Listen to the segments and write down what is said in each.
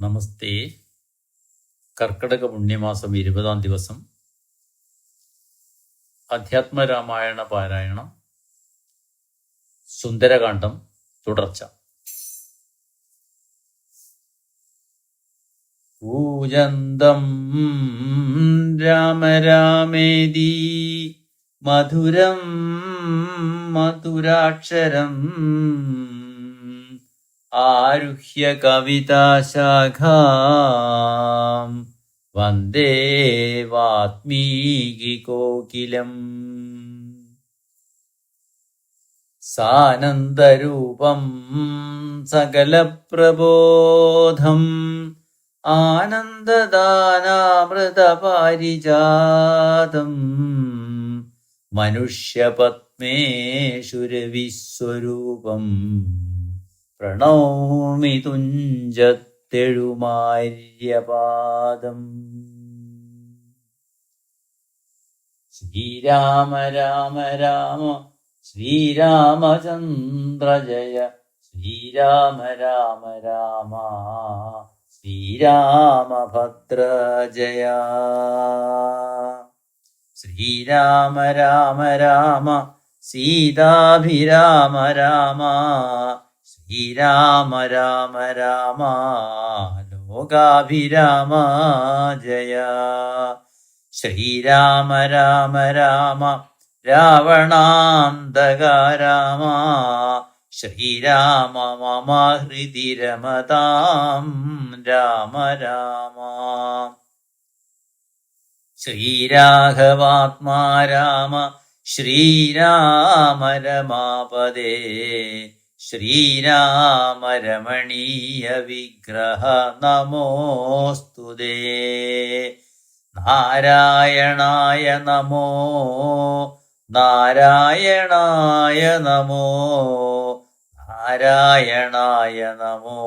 നമസ്തേ. കർക്കിടക പുണ്യമാസം 20-ാം ദിവസം അധ്യാത്മരാമായണ പാരായണം, സുന്ദരകാന്ഡം തുടർച്ച. പൂജന്തം രാമ രാമേതി മധുരം മധുരാക്ഷരം ആരുഹ്യ കവിതാശാഖാം വന്ദേ വാത്മീകികോകിലം. സാനന്ദരൂപം സകലപ്രബോധം ആനന്ദദാനാമൃതപാരിജാതം മനുഷ്യപത്മേഷുരവിസ്വരൂപം പ്രണൗമി തുഞ്ചത്തെഴുമാര്യപാദം. ശ്രീരാമ രാമ രാമ ശ്രീരാമചന്ദ്ര ജയ, ശ്രീരാമ രാമ രാമ ശ്രീരാമഭദ്ര ജയ. ശ്രീരാമ രാമ രാമ സീതാഭിരാമ രാമ, ശ്രീരാമ രാമ രാമ ലോകാഭിരാമ ജയ. ശ്രീരാമ രാമ രാമ രാവണാന്തക രാമ, ശ്രീരാമ മമ ഹൃദി രമതാം രാമ രാമ. ശ്രീരാഘവാത്മാ രാമ ശ്രീരാമ രമാപദേ, ശ്രീരാമ രമണീയ വിഗ്രഹ നമോസ്തുതേ. നാരായണായ നമോ നാരായണായ നമോ നാരായണായ നമോ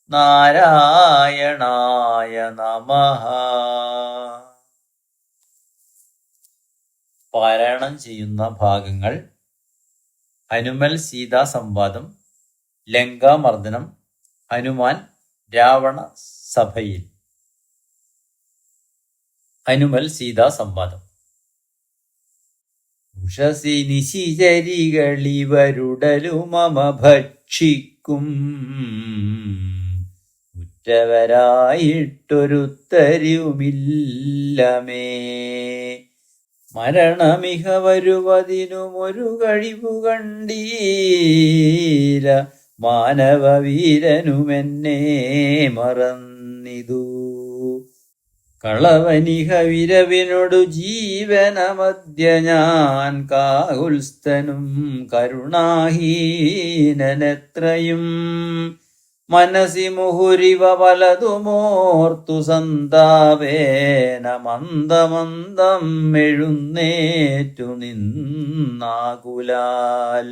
നാരായണായ നമഃ. പാരായണം ചെയ്യുന്ന ഭാഗങ്ങൾ: ഹനുമൽ സീതാ സംവാദം, ലങ്കാമർദ്ദനം, ഹനുമാൻ രാവണ സഭയിൽ. ഹനുമൽ സീതാ സംവാദം. ഉഷസി നിശിചരികളിവരുടലു മമ ഭക്ഷിക്കും, ഉറ്റവരായിട്ടൊരുത്തരിവുമില്ലമേ. മരണമിഹ വരുവതിനുമൊരു കഴിവു കണ്ടീല, മാനവവീരനുമെന്നെ മറന്നിതു. കളവനിഹ വിരവിനൊടു ജീവനമദ്യ ഞാൻ, കാകുൽസ്ഥനും കരുണാഹീനനെത്രയും. മനസി മുഹുരിവ പലതുമോർത്തു സന്താപേന, മന്ദമന്ദം എഴുന്നേറ്റു നിന്നാകുലാൽ.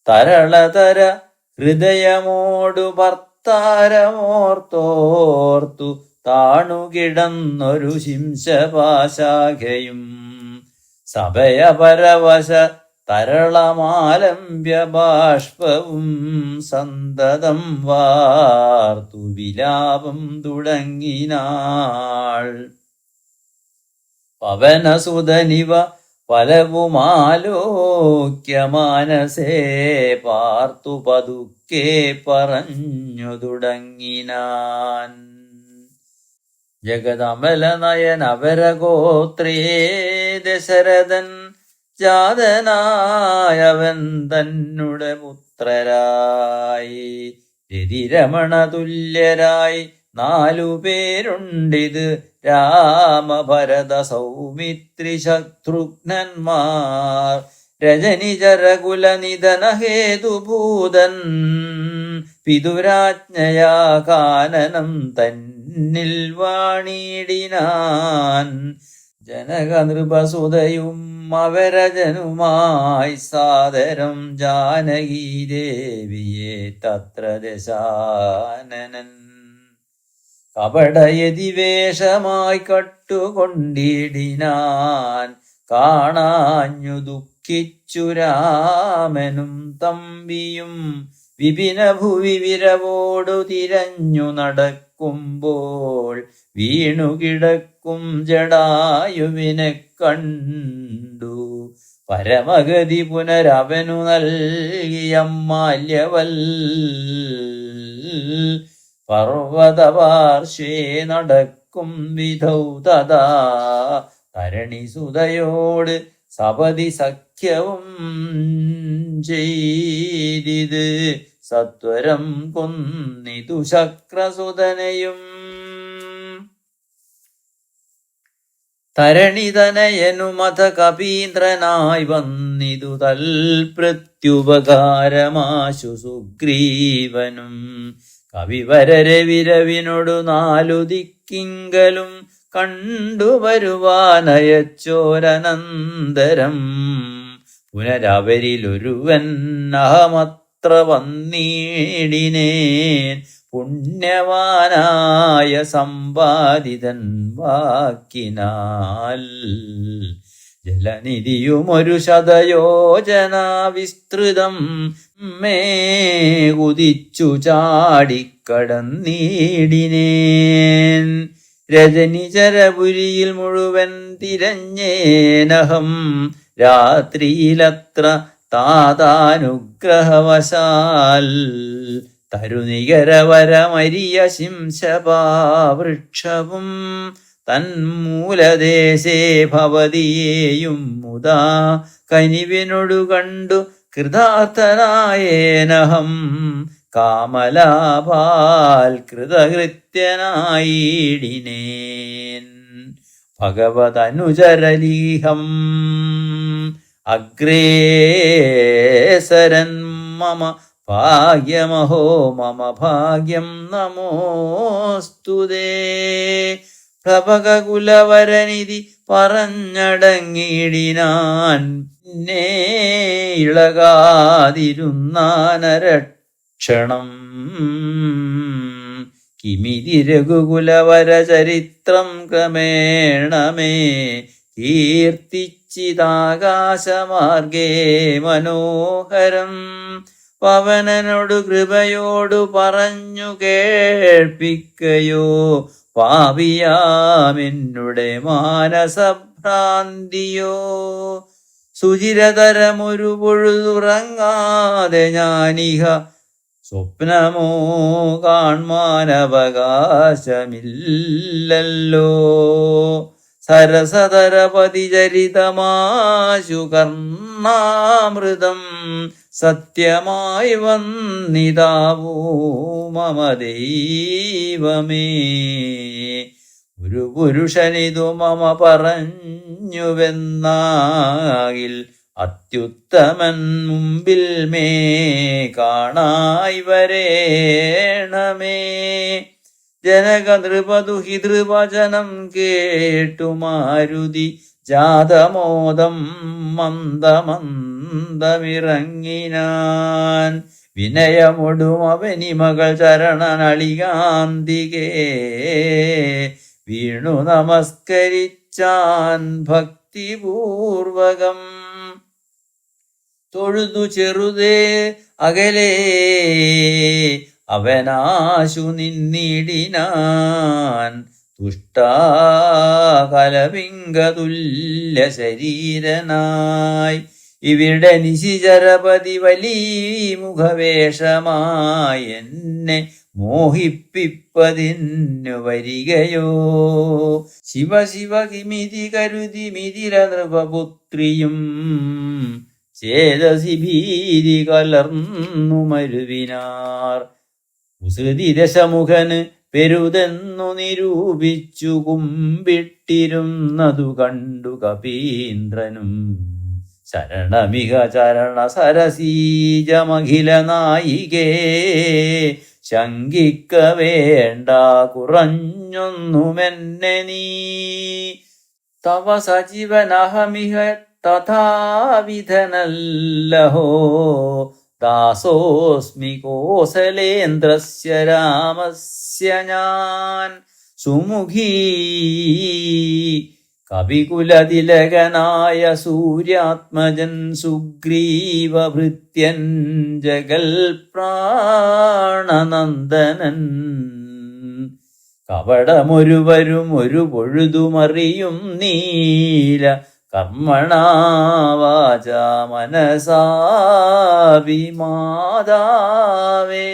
തരളതര ഹൃദയമോടു ഭർത്താരമോർത്തോർത്തു താണുകിടന്നൊരു ശിംശപാശാഖയും. സഭയപരവശ തരളമാലംബ്യ ബാഷ്പവും സന്തതം വാർത്തു വിലാപം തുടങ്ങിനാൾ. പവനസുതനിവ പലവുമാലോക്യ മാനസേ പാർത്തു പതുക്കെ പറഞ്ഞു തുടങ്ങിനാൻ. ജഗദമലനയൻ അപരഗോത്രേ ദശരഥൻ ജാതനായവൻ തന്നുടെ പുത്രരായി. രതിരമണ തുല്യരായി 4 പേരുണ്ടിത്, രാമഭരത സൗമിത്രി ശത്രുഘ്നന്മാർ. രജനിചരകുലനിധന ഹേതുഭൂതൻ, പിതുരാജ്ഞയാ കാനനം തന്നിൽ വാണിടിനാൻ. ജനക നൃപസുതയും അവരജനുമായി സാദരം ജാനകീദേവിയെ തത്ര ദശാനനൻ. കപടയതിവേഷമായി കട്ടുകൊണ്ടിടിനാൻ, കാണാഞ്ഞു ദുഃഖിച്ചു രാമനും തമ്പിയും. വിപിന ഭുവി വിരവോടു തിരഞ്ഞു നടക്കുമ്പോൾ വീണുകിടക്കും ജടായുവിനെ കണ്ടു. പരമഗതി പുനരവനു നൽകിയ മാല്യവൽ പർവതപാർശ്വേ നടക്കും വിധൗ തഥാ തരണിസുതയോട് സപതി സഖ്യവും ചെയ്തിത് സത്വരം കൊന്നിതു ശക്രസുതനെയും. തരണിതനയനുമത കപീന്ദ്രനായി വന്നിതു തൽപ്രത്യുപകാരമാശു സുഗ്രീവനും. കവിവരരെ വിരവിനോടു 4 ദിക്കിങ്കലും കണ്ടുവരുവാനയച്ചോരനന്തരം പുനരവരിലൊരുവൻ അഹമത്ര വന്നീടിനേൻ. പുണ്യവാനായ സമ്പാദിതൻ വാക്കിനാൽ ജലനിധിയുമൊരു 100 യോജന വിസ്തൃതം മേ കുതിച്ചു ചാടിക്കടന്നീടിനേൻ. രജനിചരപുരിയിൽ മുഴുവൻ തിരഞ്ഞേനഹം രാത്രിയിലത്ര താതാനുഗ്രഹവശാൽ. തരുനികരവരമരിയ ശിംശപാവൃക്ഷവും തന്മൂലദേശേ ഭവതിയേയും മുതാ കനിവിനൊടു കണ്ടു കൃതാർത്ഥനായേനഹം. കാമലാപാൽ കൃതകൃത്യനായിടിനേൻ. ഭഗവതനുചരലീഹം അഗ്രേസരൻ മമ ഭാഗ്യമഹോ മമ ഭാഗ്യം നമോസ്തുതേ. പ്ലവകുലവരനിധി പറഞ്ഞടങ്ങിടിനാൻ. പിന്നെ ഇളകാതിരുന്നാനരക്ഷണം. കിമിതി രഘുകുലവര ചരിത്രം ക്രമേണമേ കീർത്തിച്ചിതാകാശമാർഗേ മനോഹരം. പവനനോടു കൃപയോടു പറഞ്ഞു കേൾപ്പിക്കയോ പാപിയാമെന്നുടെ മാനസഭ്രാന്തിയോ. സുചിരതരമൊരു പൊഴുതുറങ്ങാതെ ഞാനിഹ സ്വപ്നമോ കാൺമാനവകാശമില്ലല്ലോ. സരസതരപതിചരിതമാശു കർണാമൃതം സത്യമായി വന്നിതാവൂ മമ ദൈവമേ. ഒരു പുരുഷനിതു മമ പറഞ്ഞുവെന്നാകിൽ അത്യുത്തമൻ മുമ്പിൽ മേ കാണായി വരേണമേ. ജനകനൃപദുഹിതൃവചനം കേട്ടു മാരുതി ജാതമോദം മന്ദമന്ദമിറങ്ങിനാൻ. വിനയമൊടും അവനിമകൾ ചരണനളികാന്തികേ വീണു നമസ്കരിച്ചാൻ ഭക്തിപൂർവകം. തൊഴുതു ചെറുതേ അകലേ അവനാശു നിന്നിടിനാൻ. തുഷ്ടാകലപിംഗതുല്യ ശരീരനായി ഇവിടെ നിശിചരപതി വലിമുഖവേഷമായി എന്നെ മോഹിപ്പിപ്പതിന്നു വരികയോ. ശിവ ശിവ കിമിതി കരുതി മിതിര നൃപപുത്രിയും ചേതസി ഭീതി കലർന്നു മരുവിനാർ. കുസൃതി ദശമുഖന് പെരുതെന്നു നിരൂപിച്ചു കുമ്പിട്ടിരുന്നതു കണ്ടു കപീന്ദ്രനും. ശരണമിക ചരണ സരസീജമഖില നായികേ ശങ്കിക്ക വേണ്ട കുറഞ്ഞൊന്നുമെന്നെ നീ. തവ സജീവനഹമിഹ തഥാവിധനല്ലഹോ ദാസോസ്മി കോസലേന്ദ്രസ്യ രാമസ്യ ഞാൻ. സുമുഖീ കവികുലതിലകനായ സൂര്യാത്മജൻ സുഗ്രീവഭൃത്യൻ ജഗൽ പ്രാണനന്ദനൻ കപടമൊരുവരും ഒരു പൊഴുതുമറിയും നീല കർമ്മണാ വാചാ മനസാപി മാതാവേ.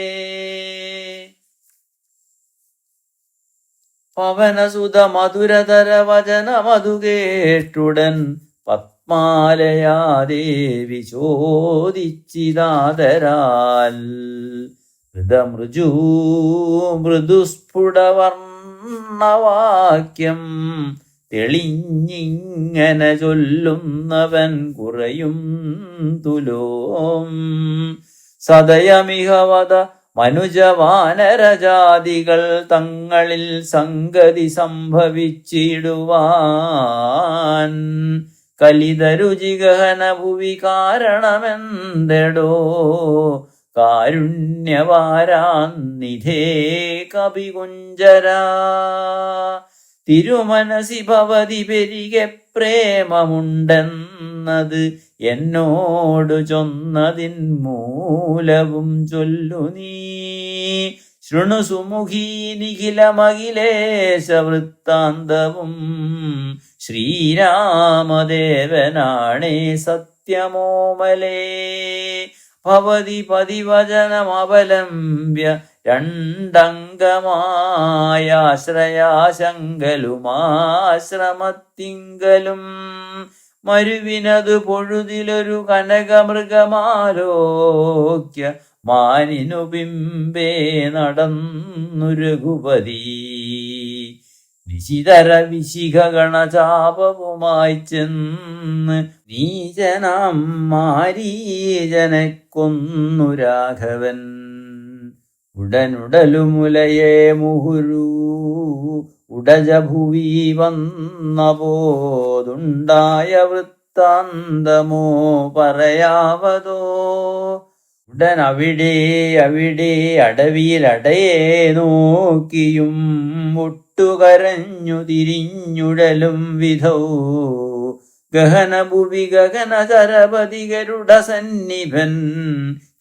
പവനസുത മധുരതര വചനമതു കേട്ടുടൻ പത്മാലയാദേവി ചോദിച്ചിതാദരാൽ മൃദമൃജൂ മൃദുസ്ഫുടവർണ്ണവാക്യം തെളിഞ്ഞിങ്ങനെ ചൊല്ലുന്നവൻ കുറയും തുലോം. സദയമിഹവത മനുജവാനരജാതികൾ തങ്ങളിൽ സംഗതി സംഭവിച്ചിടുവാൻ കലിതരുചിഗഹന ഭുവി കാരണമെന്തെടോ കാരുണ്യവാരാന്നിധേ കവികുഞ്ചരാ. തിരുമനസി ഭവതി പെരികെ പ്രേമമുണ്ടെന്നത് എന്നോടു ചൊന്നതിൻ മൂലവും ചൊല്ലു നീ. ശൃണു സുമുഖീ നിഖിലമഖിലേശ വൃത്താന്തവും ശ്രീരാമദേവനാണേ സത്യമോമലേ. ഭവതി പതിവചനമവലംബ്യ രണ്ടംഗമായാശ്രയാശങ്കലുമാശ്രമത്തിങ്കലും മരുവിനതു പൊഴുതിലൊരു കനകമൃഗമാലോക്യ മാനിനു ബിംബേ നടന്നു രഘുപതി. വിശിതര വിശിഖഗണചാപവുമായി ചെന്ന് നീചനാം മാരീജനെ കൊന്നു രാഘവൻ. ഉടനുടലുമുലയെ മുഹുരു ഉടജഭുവി വന്ന പോതുണ്ടായ വൃത്താന്തമോ പറയാവതോ. ഉടൻ അവിടെ അടവിയിലടയെ നോക്കിയും ഒട്ടുകരഞ്ഞു തിരിഞ്ഞുടലും വിധൗ. ഗഹനഭുവി ഗഗനചരപതി ഗരുഡ സന്നിഭൻ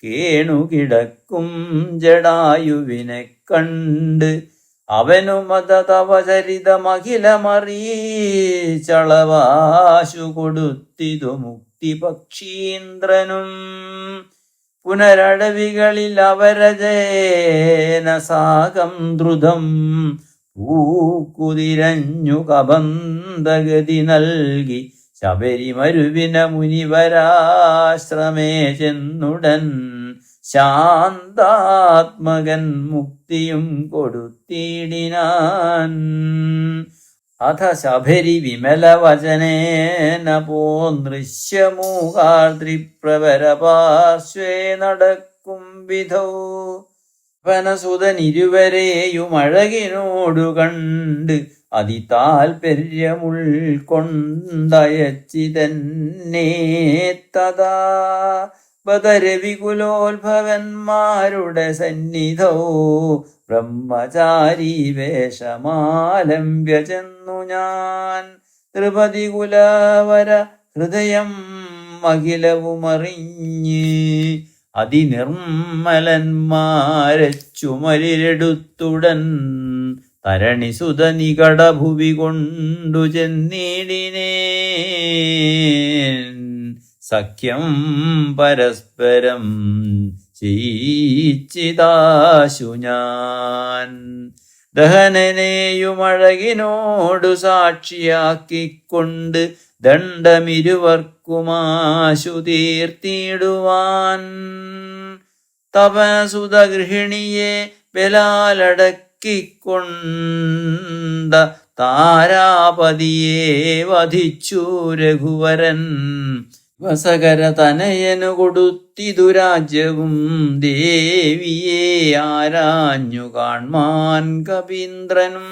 കേണുകിടക്കും ജടായുവിനെ കണ്ട് അവനുമത തവചരിതമഖിലമറിയിച്ചളവാശു കൊടുത്തിതു മുക്തിപക്ഷീന്ദ്രനും. പുനരടവികളിൽ അവരജേന സാകം ദ്രുതം പൂക്കുതിരഞ്ഞു കബന്ധഗതി നൽകി ശബരിമരുവിന മുനിവരാശ്രമേ ചെന്നുടൻ ശാന്താത്മകൻ മുക്തിയും കൊടുത്തിടിനാൻ. അഥ ശബരി വിമലവചനേന പോന്നൃശ്യമൂഹാർദ്രിപ്രവരപാർശ്വേ നടക്കും വിധൗ. വനസുതനിരുവരെയും അഴകിനോടു കണ്ട് അതിതാൽപര്യമുൾക്കൊണ്ടയച്ചിതന്നെ തഥാ ബദരവികുലോത്ഭവന്മാരുടെ സന്നിധൗ ബ്രഹ്മചാരി വേഷമാലംബ്യ ചെന്നു ഞാൻ. ത്രിപതി കുലവര ഹൃദയം അഖിലവുമറിഞ്ഞ് അതിനിർമ്മലന്മാരെ ചുമലിലെടുത്തുടൻ തരണിസുത നികടഭുവി കൊണ്ടു ചെന്നിടിനേൻ. സഖ്യം പരസ്പരം ചെയ്യിച്ചിതാശു ഞാൻ. ദഹനനെയുമഴകിനോടു സാക്ഷിയാക്കിക്കൊണ്ട് ദണ്ഡമിരുവർക്കുമാശു തീർത്തിടുവാൻ. തപസുത ഗൃഹിണിയെ ബലാലടക്കിക്കൊണ്ട താരാപതിയെ വധിച്ചു രഘുവരൻ. വസകര തനയനു കൊടുത്തിതു രാജ്യവും ദേവിയെ ആരാഞ്ഞു കാൺമാൻ കവീന്ദ്രനും.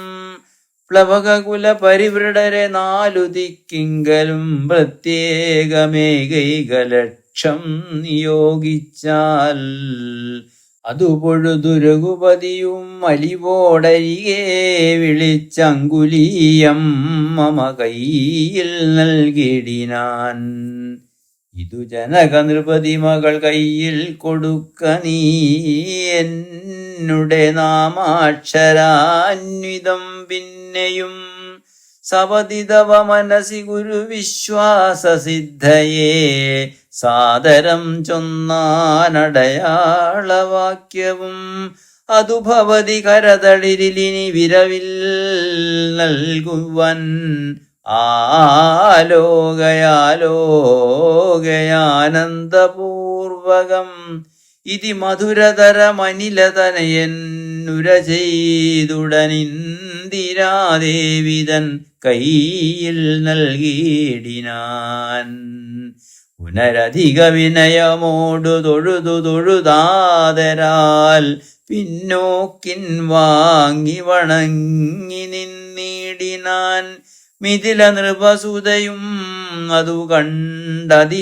പ്ലവകുല പരിവൃഢരെ നാലു ദിക്കിങ്കലും പ്രത്യേകമേകൈകലക്ഷം നിയോഗിച്ചാൽ അതു പൊഴുതു രഘുപതിയും അലിവോടരികെ വിളിച്ചങ്കുലീയം മമ കയ്യിൽ നൽകിടിനാൻ. ഇതു ജനക നൃപതി മകൾ കയ്യിൽ കൊടുക്ക നീ എന്നുടെ നാമാക്ഷരാന്വിതം പിന്നെയും സപതിതവ മനസി ഗുരു വിശ്വാസസിദ്ധയേ സാദരം ചൊന്നാനടയാളവാക്യവും അതു ഭവതി കരതളിരിലിനി വിരവിൽ നൽകുവൻ ആലോകയാലോകയാനന്ദപൂർവകം ഇതി മധുരതരമനിലതനയന്നുര ചെയ്തുടനിന്ദിരാദേവിതൻ കയ്യിൽ നൽകിയിടിനാൻ. പുനരധിക വിനയമോടു തൊഴുതാതരാൽ പിന്നോക്കിൻ വാങ്ങി വണങ്ങി നിന്നിടിനാൻ. മിഥില നൃപസുതയും അതു കണ്ടതിപ്രീതയായി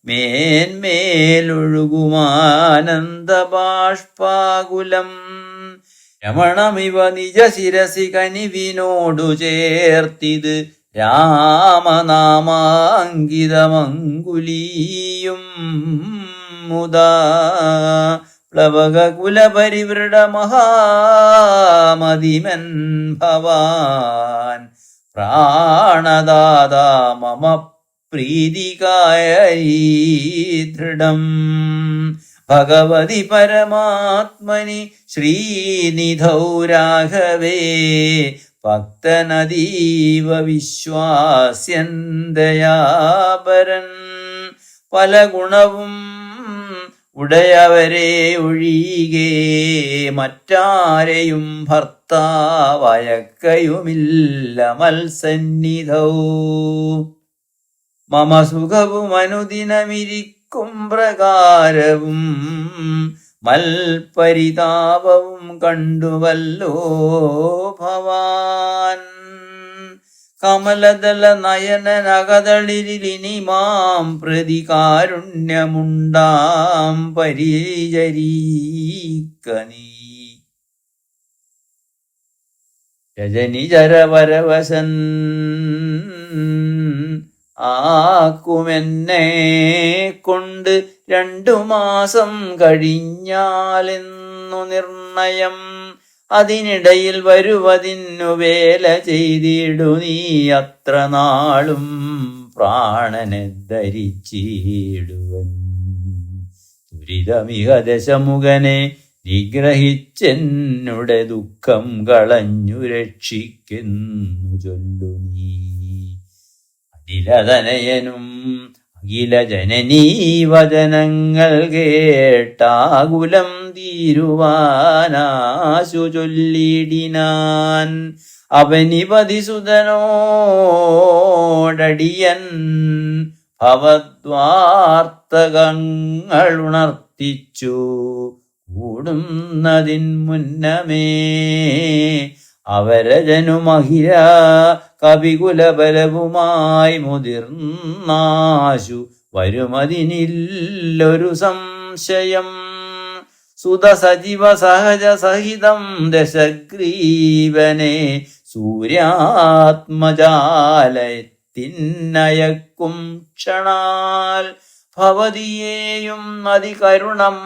മേന്മേലൊഴുകുമാനന്ദബാഷ്പാകുലം. രമണമിവ നിജ ശിരസി കനിവിനോടു ചേർത്തിത് രാമനാമാങ്കിതമങ്കുലീയും മുദാ പ്ലവകുലപരിവൃഢ മഹാമതിമൻ ഭവാൻ പ്രാണദാതാ മമ പ്രീതികായരീ ദൃഢം. ഭഗവതി പരമാത്മനി ശ്രീനിധൗ രാഘവേ ഭക്തനതീവ വിശ്വാസ്യൻ ദയാപരൻ. പല ഗുണവും ഉടയവരെ ഒഴികെ മറ്റാരെയും ഭർത്താവയക്കയുമില്ല മത്സന്നിധൗ. മമ സുഖവും അനുദിനമിരിക്കും പ്രകാരവും മൽപരിതാപവും കണ്ടുവല്ലോ ഭവാൻ. കമലദള നയനനകതളിരിലിനി മാം പ്രതി കാരുണ്യമുണ്ടാം പരിചരീക്കനീ. രജനിചരവരവശൻ ആക്കുമെന്നെ കൊണ്ട് 2 മാസം കഴിഞ്ഞാലെന്നു നിർണയം. അതിനിടയിൽ വരുവതിന്നു വേല ചെയ്തിടു നീ അത്ര നാളും പ്രാണനെ ധരിച്ചിടുവൻ. ദുരിതമിക ദശമുഖനെ നിഗ്രഹിച്ചെന്നുടെ ദുഃഖം കളഞ്ഞു രക്ഷിക്കുന്നു ചൊല്ലു നീ. അഖിലതനയനും അഖില ജനനീ വചനങ്ങൾ കേട്ടാകുലം തീരുവാനാശു ചൊല്ലിടിനാൻ. അവനിപതിസുതനോടടിയൻ ഭവദ്വാർത്തകങ്ങളുണർത്തിച്ചു കൂടുന്നതിൻ മുന്നമേ. അവരജനുമഹിര കവികുലബലവുമായി മുതിർന്നാശു വരുമതിനില്ലൊരു സംശയം. സുതസജീവ സഹജ സഹിതം ദശഗ്രീവനെ സൂര്യാത്മജാലയത്തിന്നയക്കും ക്ഷണാൽ ഭവതിയേയും അതികരുണം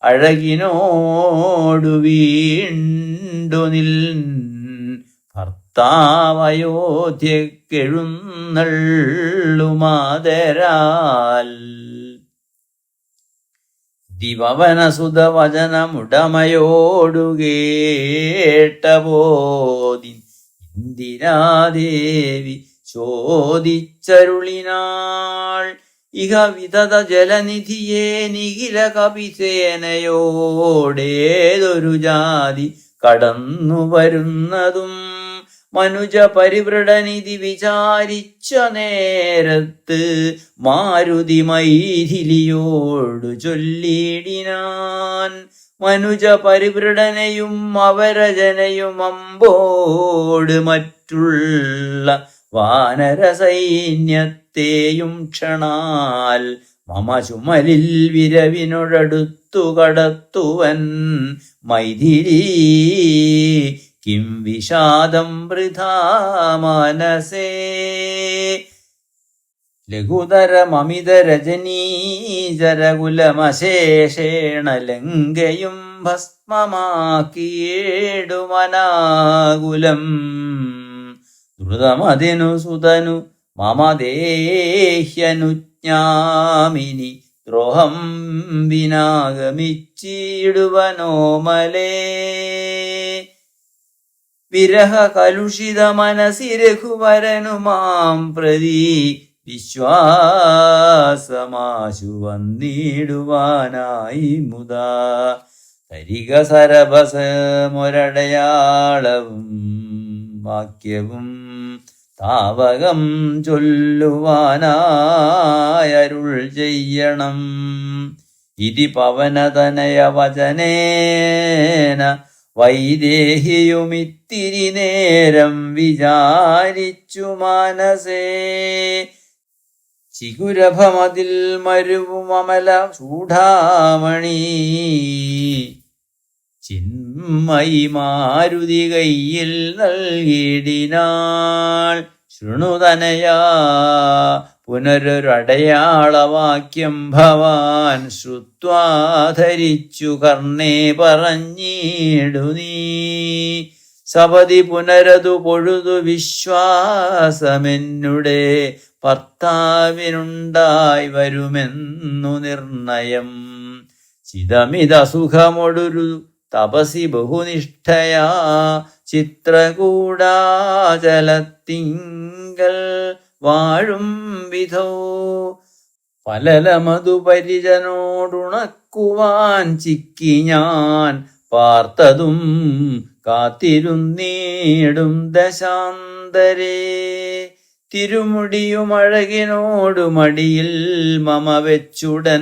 അഴകിനോടു വീണ്ടു നിൽ ഭർത്താവയോധ്യക്കെഴുന്നള്ളുമാതരാൽ. ദിവവനസുതവചനമുടമയോടു കേട്ടബോധി ഇന്ദിരാദേവി ചോദിച്ചരുളിനാൾ. ഇഹ വിതത ജലനിധിയെ നിഖില കപിസേനയോടേതൊരു ജാതി കടന്നു വരുന്നതും മനുജ പരിവൃഢനിധി വിചാരിച്ച നേരത്ത് മാരുതി മൈഥിലിയോടു ചൊല്ലിടിനാൻ. മനുജ പരിവൃഢനെയും അവരജനയും അമ്പോട് മറ്റുള്ള വാനരസൈന്യത്തെയും ക്ഷണാൽ മമ ചുമലിൽ വിരവിനോടടുത്തു കടത്തുവൻ മൈഥിലീ കിം വിഷാദം വൃഥാ മനസേ. ലഘുതരമമിതരജനീചരകുലമശേഷേണ ലങ്കയും ഭസ്മമാക്കിയേടുമനാകുലം. ദ്രുതമതിനു സുതനു മമ ദേഹ്യനുജ്ഞാമിനി ദ്രോഹം വിനാഗമിച്ചിടുവനോമലേ. വിരഹ കലുഷിത മനസി രഘുവരനു മാം പ്രതി വിശ്വാസമാശു വന്നിടുവാനായി മുതാ. തരിക സരഭസമൊരടയാളവും വാക്യവും താവകം ചൊല്ലുവാനായരുൾ ചെയ്യണം. ഇതി പവനതനയ വചനേന വൈദേഹിയുമിത്തിരി നേരം വിചാരിച്ചു മനസേ. ചിഗുരഭമതിൽ മരുവുമല ചൂടാമണി ചിന്മയി മാരുതി കയ്യിൽ നൽകിയിടിനാൾ. ശൃണുതനയാ പുനരൊരടയാളവാക്യം ഭവാൻ ശ്രുത്വാ ധരിച്ചു കർണേ പറഞ്ഞിടു നീ. സപതി പുനരതു പൊഴുതു വിശ്വാസമെന്നുടെ ഭർത്താവിനുണ്ടായി വരുമെന്നു നിർണയം. ചിതമിതസുഖമൊടൊരു തപസി ബഹുനിഷ്ഠയാ ചിത്രകൂടാചലത്തിങ്കൽ വാഴും വിധോ. ഫലലമതു പരിജനോടുണക്കുവാൻ ചിക്കി ഞാൻ പാർത്തതും കാത്തിരുന്നീടും ദശാന്തരേ. തിരുമുടിയുമഴകിനോടു മടിയിൽ മമ വെച്ചുടൻ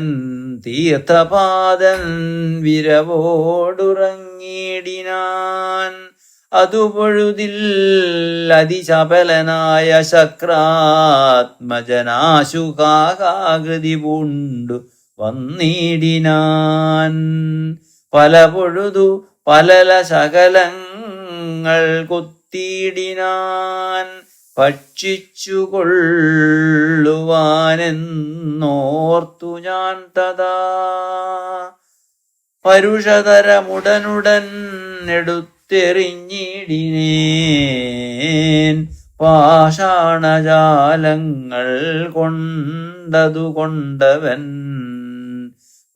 തീർത്ഥപാദൻ വിരവോടുറങ്ങിടിനാൻ. അതുപൊഴുതിൽ അതിചപലനായ ശക്രാത്മജനാശു കാകാകൃതി പൂണ്ടു വന്നിടിനാൻ. പല പൊഴുതു പലല ശകലങ്ങൾ കൊത്തിയിടിനാൻ. ഭക്ഷിച്ചു കൊള്ളുവാനെന്നോർത്തു ഞാൻ തഥാ. പരുഷതരമുടനുടൻ എടുത്തെറിഞ്ഞിടിനേൻ. പാഷാണജാലങ്ങൾ കൊണ്ടതു കൊണ്ടവൻ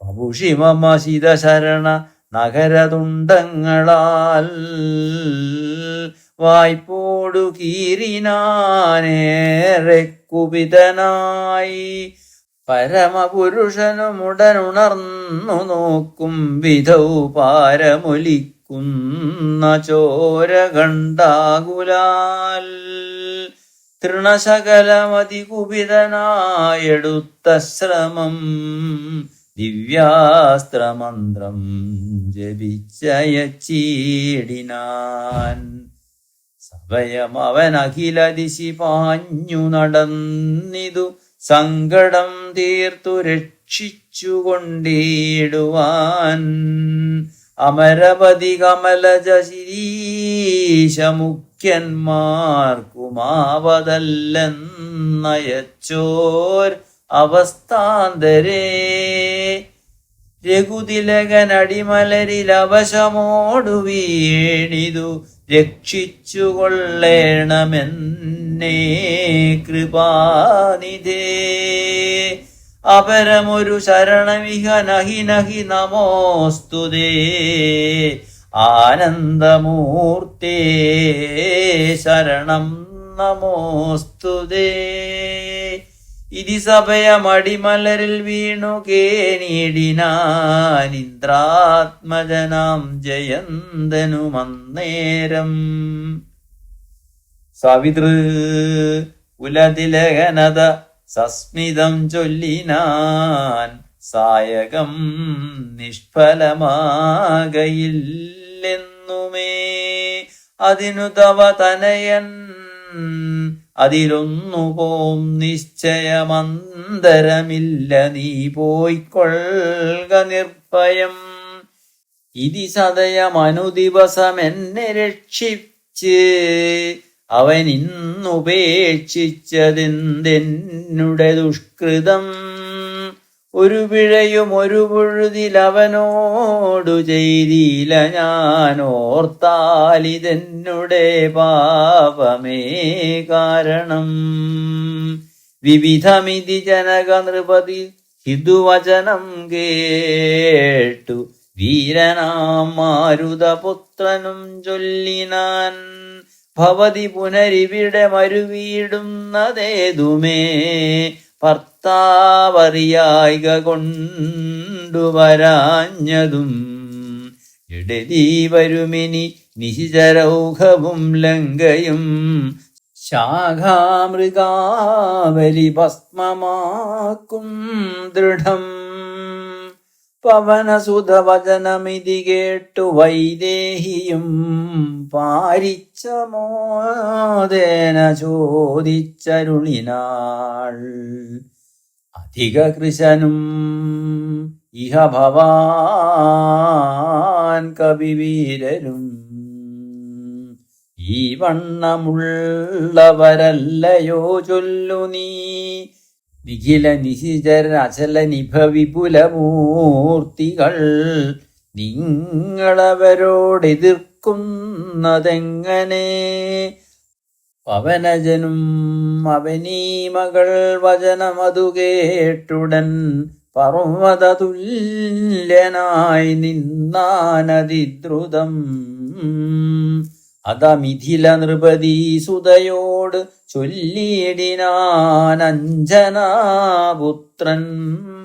പപുഷിമമശിതശരണ നഗരതുണ്ടങ്ങളാൽ വായ്പോടു കീറിനാനേറെ കുപിതനായി. പരമപുരുഷനുമുടനുണർന്നു നോക്കും വിധൗ പാരമൊലിക്കുന്ന ചോര കണ്ടാകുലാൽ. തൃണശകലമതികുപിതനായെടുത്ത ശ്രമം ദിവ്യാസ്ത്രമന്ത്രം ജപിച്ചയച്ചിടിനാൻ. സഭയം അഖിലദിശി പാഞ്ഞു നടന്നിതു സങ്കടം തീർത്തു രക്ഷിച്ചുകൊണ്ടിടുവാൻ. അമരപതി കമലജ ശിരീശമുഖ്യന്മാർക്കുമാവതല്ലെന്നയച്ചോർ അവസ്ഥാന്തരേ. രഘുതിലകനടിമലരിലവശമോടു വീണിതു രക്ഷിച്ചു കൊള്ളേണമെന്നേ കൃപാനിധേ. അപരമൊരു ശരണമിഹ നഹി നഹി നമോസ്തുതേ. ആനന്ദമൂർത്തേ ശരണം നമോസ്തുതേ. ഇതി സഭയമടിമലരിൽ വീണു കേണിടിനാൻ. ഇന്ദ്രാത്മജനാം ജയന്തനുമന്നേരം. സവിതൃ കുലതിലകനത സസ്മിതം ചൊല്ലിനാൻ. സായകം നിഷ്ഫലമാകയില്ലെന്നുമേ. അതിനു തവ തനയൻ അതിലൊന്നു പോം നിശ്ചയമന്തരമില്ല, നീ പോയിക്കൊള്ളുക നിർഭയം. ഇതി സദയമനുദിവസമെന്നെ രക്ഷിച്ച് അവൻ ഇന്നുപേക്ഷിച്ചതെന്തെന്നുടെ ദുഷ്കൃതം. ഒരു പിഴയും ഒരു പൊഴുതിലവനോടു ചെയ്തില്ല ഞാൻ, ഓർത്താലിതെന്നുടെ പാപമേ കാരണം. വിവിധമിതി ജനക നൃപതി ഹിതുവചനം കേട്ടു, വീരനാം മാരുതപുത്രനും ചൊല്ലിനാൻ, ഭവതി പുനരിവിടെ മരുവീടുന്നതേതുമേ ഭർത്താവറിയായിക കൊണ്ടുവരാഞ്ഞതും. ഇടതീ വരുമിനി നിശിചരൗഘവും ലങ്കയും, ശാഖാമൃഗാവലി ഭസ്മമാക്കും ദൃഢം. പവനസുതവചനമിതി കേട്ടു വൈദേഹിയും പാരിച്ചമോദേന ചോദിച്ചരുളിനാൾ, അധിക കൃശനും ഇഹ ഭവാൻ കവിവീരരും ഈ വണ്ണമുള്ളവരല്ലയോ ചൊല്ലു നീ. നിഖില നിശിചര അചല നിഭ വിപുലമൂർത്തികൾ, നിങ്ങളവരോടെതിർക്കുന്നതെങ്ങനെ. പവനജനും അവനീ മകൾ വചനമതു കേട്ടുടൻ പർവ്വതതുല്യനായി നിന്നാനതിദ്രുതം. അതമിഥില നൃപതി സുതയോട് ചൊല്ലിയിടിനാൻ, അഞ്ജനാപുത്രൻ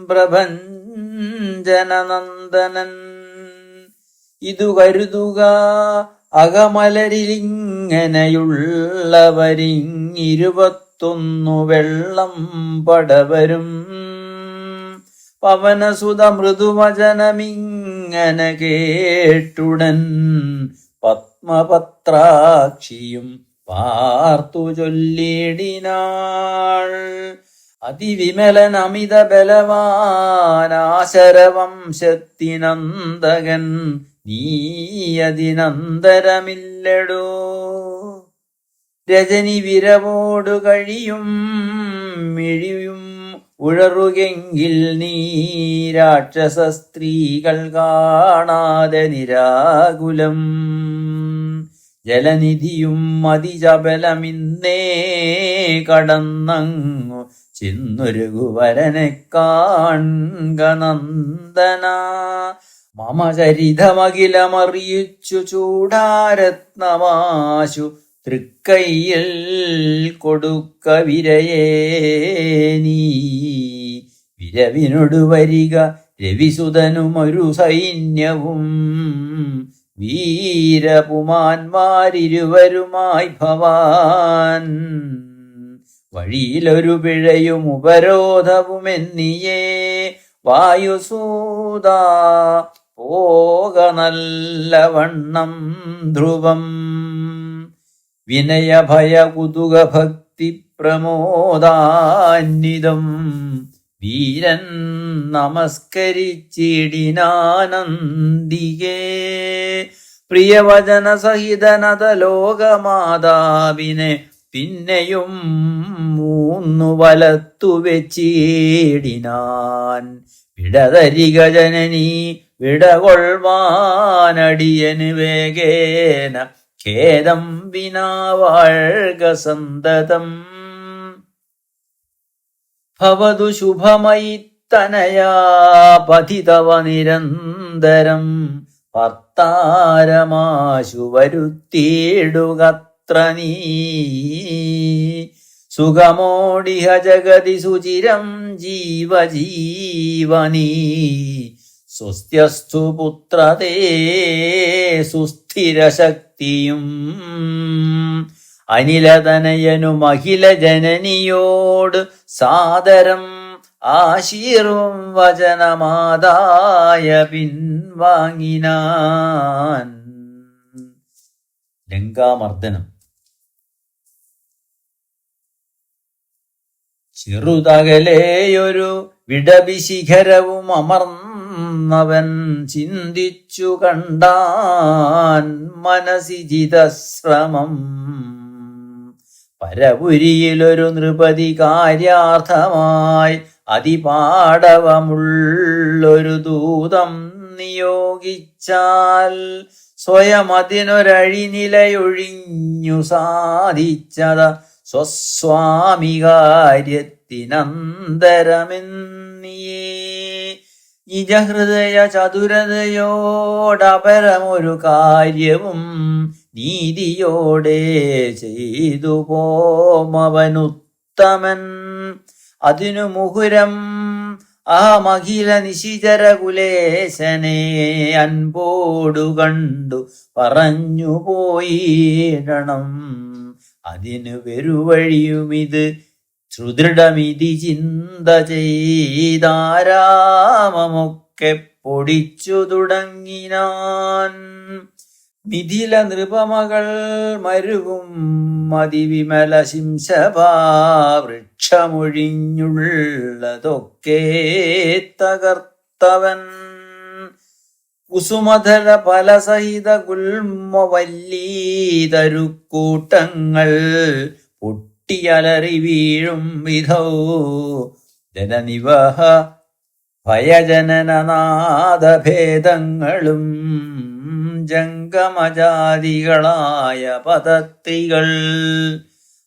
പ്രഭഞ്ജനനന്ദനൻ. ഇതു കരുതുക അകമലരിലിങ്ങനെയുള്ളവരിങ്ങിരുപത്തൊന്നു വെള്ളം പടവരും. പവനസുത മൃദുവചനമിങ്ങനെ കേട്ടുടൻ പത്മപത്രാക്ഷിയും പാർത്തു ചൊല്ലിടിനാൾ, അതിവിമലൻ അമിത ബലവാനാശരവംശത്തിനന്തകൻ, നീയതിനന്തരമില്ലടോ. രജനി വിരവോടു കഴിയും മിഴിയും ഉഴറുകെങ്കിൽ നീ രാക്ഷസ സ്ത്രീകൾ കാണാതെ നിരാകുലം. ജലനിധിയും അതിജബലമിന്നേ കടന്നങ്ങു ചെന്നൊരുകുവരനെ കാൺക നന്ദന. മമ ചരിതമഖിലമറിയിച്ചു ചൂടാരത്നമാശു തൃക്കയ്യിൽ കൊടുക്ക വിരയേ നീ. വിരവിനൊടു വരിക രവിസുതനുമൊരു സൈന്യവും, വീരപുമാന്മാരിരുവരുമായി ഭവാൻ. വഴിയിലൊരു പിഴയും ഉപരോധവുമെന്നിയേ വായുസൂത പോക നല്ലവണ്ണം ധ്രുവം. വിനയഭയ കുതുക ഭക്തി പ്രമോദാന്വിതം വീരൻ നമസ്കരിച്ചിടിനാനന്ദികേ. പ്രിയവചന സഹിതനതലോകമാതാവിനെ പിന്നെയും മൂന്നു വലത്തു വെച്ചിടിനാൻ. വിടതരിക ജനനി വിടകൊള്ളുവാനടിയന് വേഗേന, ഖേദം വിനാ വാഴ്ക സന്തതം. ഭവതു ശുഭമയി തനയാ പതിതവ നിരന്തരം, ഭർത്താരമാശു വരുത്തിയിടുകത്ര നീ. സുഖമോടിഹ ജഗതി സുചിരം ജീവജീവനീ. സ്വസ്ത്യസ്തു പുത്രതേ സുസ്ഥിരശക്തിയും. അനിലതനയനും അഖില ജനനിയോട് സാദരം ആശീർവം വചനമാതായ പിൻവാങ്ങിനാൻ. ലങ്കാമർദ്ദനം. ചെറുതകലെയൊരു വിടവിശിഖരവും അമർന്നവൻ ചിന്തിച്ചു കണ്ടാൻ മനസിജിതശ്രമം. പരപുരിയിലൊരു നൃപതി കാര്യാർത്ഥമായി അതിപാടവമുള്ളൊരു ദൂതം നിയോഗിച്ചാൽ സ്വയം അതിനൊരഴിനിലയൊഴിഞ്ഞു സാധിച്ചത സ്വസ്വാമി കാര്യത്തിനന്തരമെന്നിയേ. നിജഹൃദയ ചതുരതയോടപരമൊരു കാര്യവും നീതിയോടെ ചെയ്തു പോമവനുത്തമൻ. അതിനു മുഹുരം അഹമഖില നിശിചരകുലേശനെ അൻപോടു കണ്ടു പറഞ്ഞു പോയിടണം. അതിനു വെരുവഴിയുമിത് സുദൃഢമിതി ചിന്ത ചെയ്താരാമമൊക്കെ പൊടിച്ചു തുടങ്ങിനാൻ. മിഥില നൃപമകൾ മരുവും മതിവിമല ശിംശഭാ വൃക്ഷമൊഴിഞ്ഞുള്ളതൊക്കെ തകർത്തവൻ. കുസുമധര ഫലസഹിത ഗുൽമവല്ലീതരുക്കൂട്ടങ്ങൾ പൊട്ടിയലറി വീഴും വിധൗ ജനനിവഹ ഭയജനനനാദഭേദങ്ങളും ജംഗമജാതികളായ പദത്രികൾ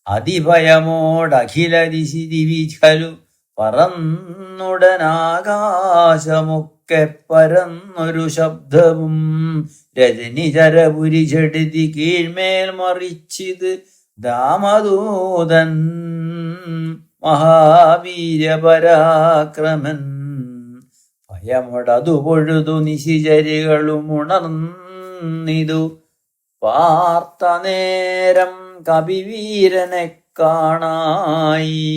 അതിഭയമോടഖില ദിശി ദിവിഖലു പറന്നുടനാകാശമൊക്കെ പരന്നൊരു ശബ്ദവും രജനിചരപുരി ചെടുതി കീഴ്മേൽ മറിച്ചിത് ദാമദൂതൻ മഹാവീര്യപരാക്രമൻ. ഭയമൊടതു പൊഴുതു നിശിചരികളും ഉണർന്നിതു പാർത്ത നേരം കവിവീരനെ കാണായി.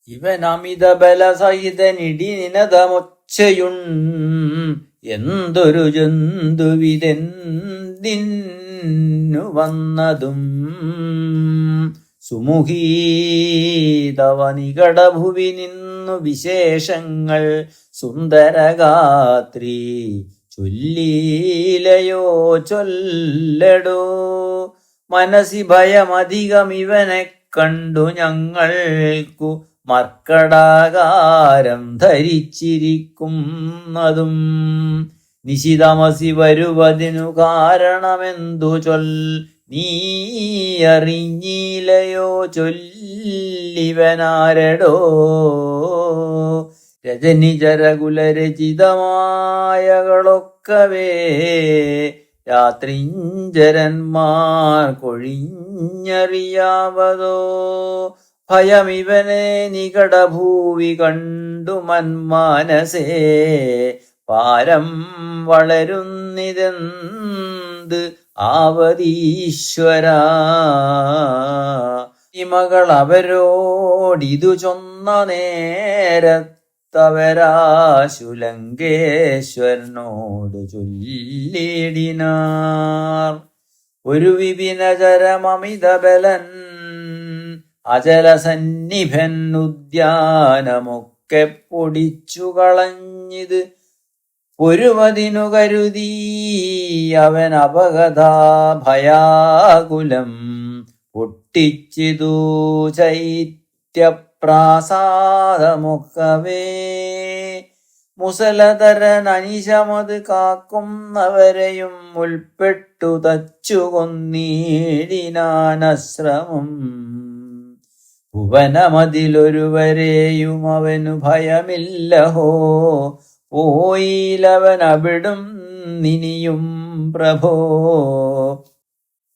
ഇവൻ അമിത ബലസഹിതനിടി നിനതമൊച്ചയുൺ എന്തൊരു ജന്തുവിതെന്തിന്നു വന്നതും സുമുഖീതവ നികടഭുവി നിന്നു വിശേഷങ്ങൾ സുന്ദരഗാത്രി ചൊല്ലീലയോ ചൊല്ലടോ. മനസി ഭയമധികമിവനെ കണ്ടു ഞങ്ങൾക്കു മർക്കടാകാരം ധരിച്ചിരിക്കുന്നതും നിശിതമസി വരുവതിനു കാരണമെന്തു ചൊൽ നീ അറിഞ്ഞിലയോ ചൊല്ലിവനാരടോ. രജനിചരകുലരചിതമായകളൊക്കവേ രാത്രിഞ്ചരന്മാർ കൊഴിഞ്ഞറിയാവതോ. ഭയമിവനെ നികടഭൂവി കണ്ടു മന്മാനസേ പാരം വളരുന്നിതെന്ത് ആവതീശ്വര. ഇമകൾ അവരോടിതു ചൊന്ന നേരത്തവരാശുലങ്കേശ്വരനോട് ചൊല്ലിടിനാർ. ഒരു വിപിനചരമമിതബലൻ അചലസന്നിഭൻ ഉദ്യാനമൊക്കെ പൊടിച്ചു കളഞ്ഞിത് പൊരുവതിനു കരുതി അവൻ അപകഥാ ഭയാകുലം പൊട്ടിച്ചിതു ചൈത്യപ്രാസാദമൊക്കവേ. മുസലധരൻ അനിശമത് കാക്കുന്നവരെയും ഉൾപ്പെട്ടു തച്ചു കൊന്നീടിനാനശ്രമം. ഭുവനമതിലൊരുവരെയും അവനു ഭയമില്ലഹോ പോയിലവനവിടും നിനിയും പ്രഭോ.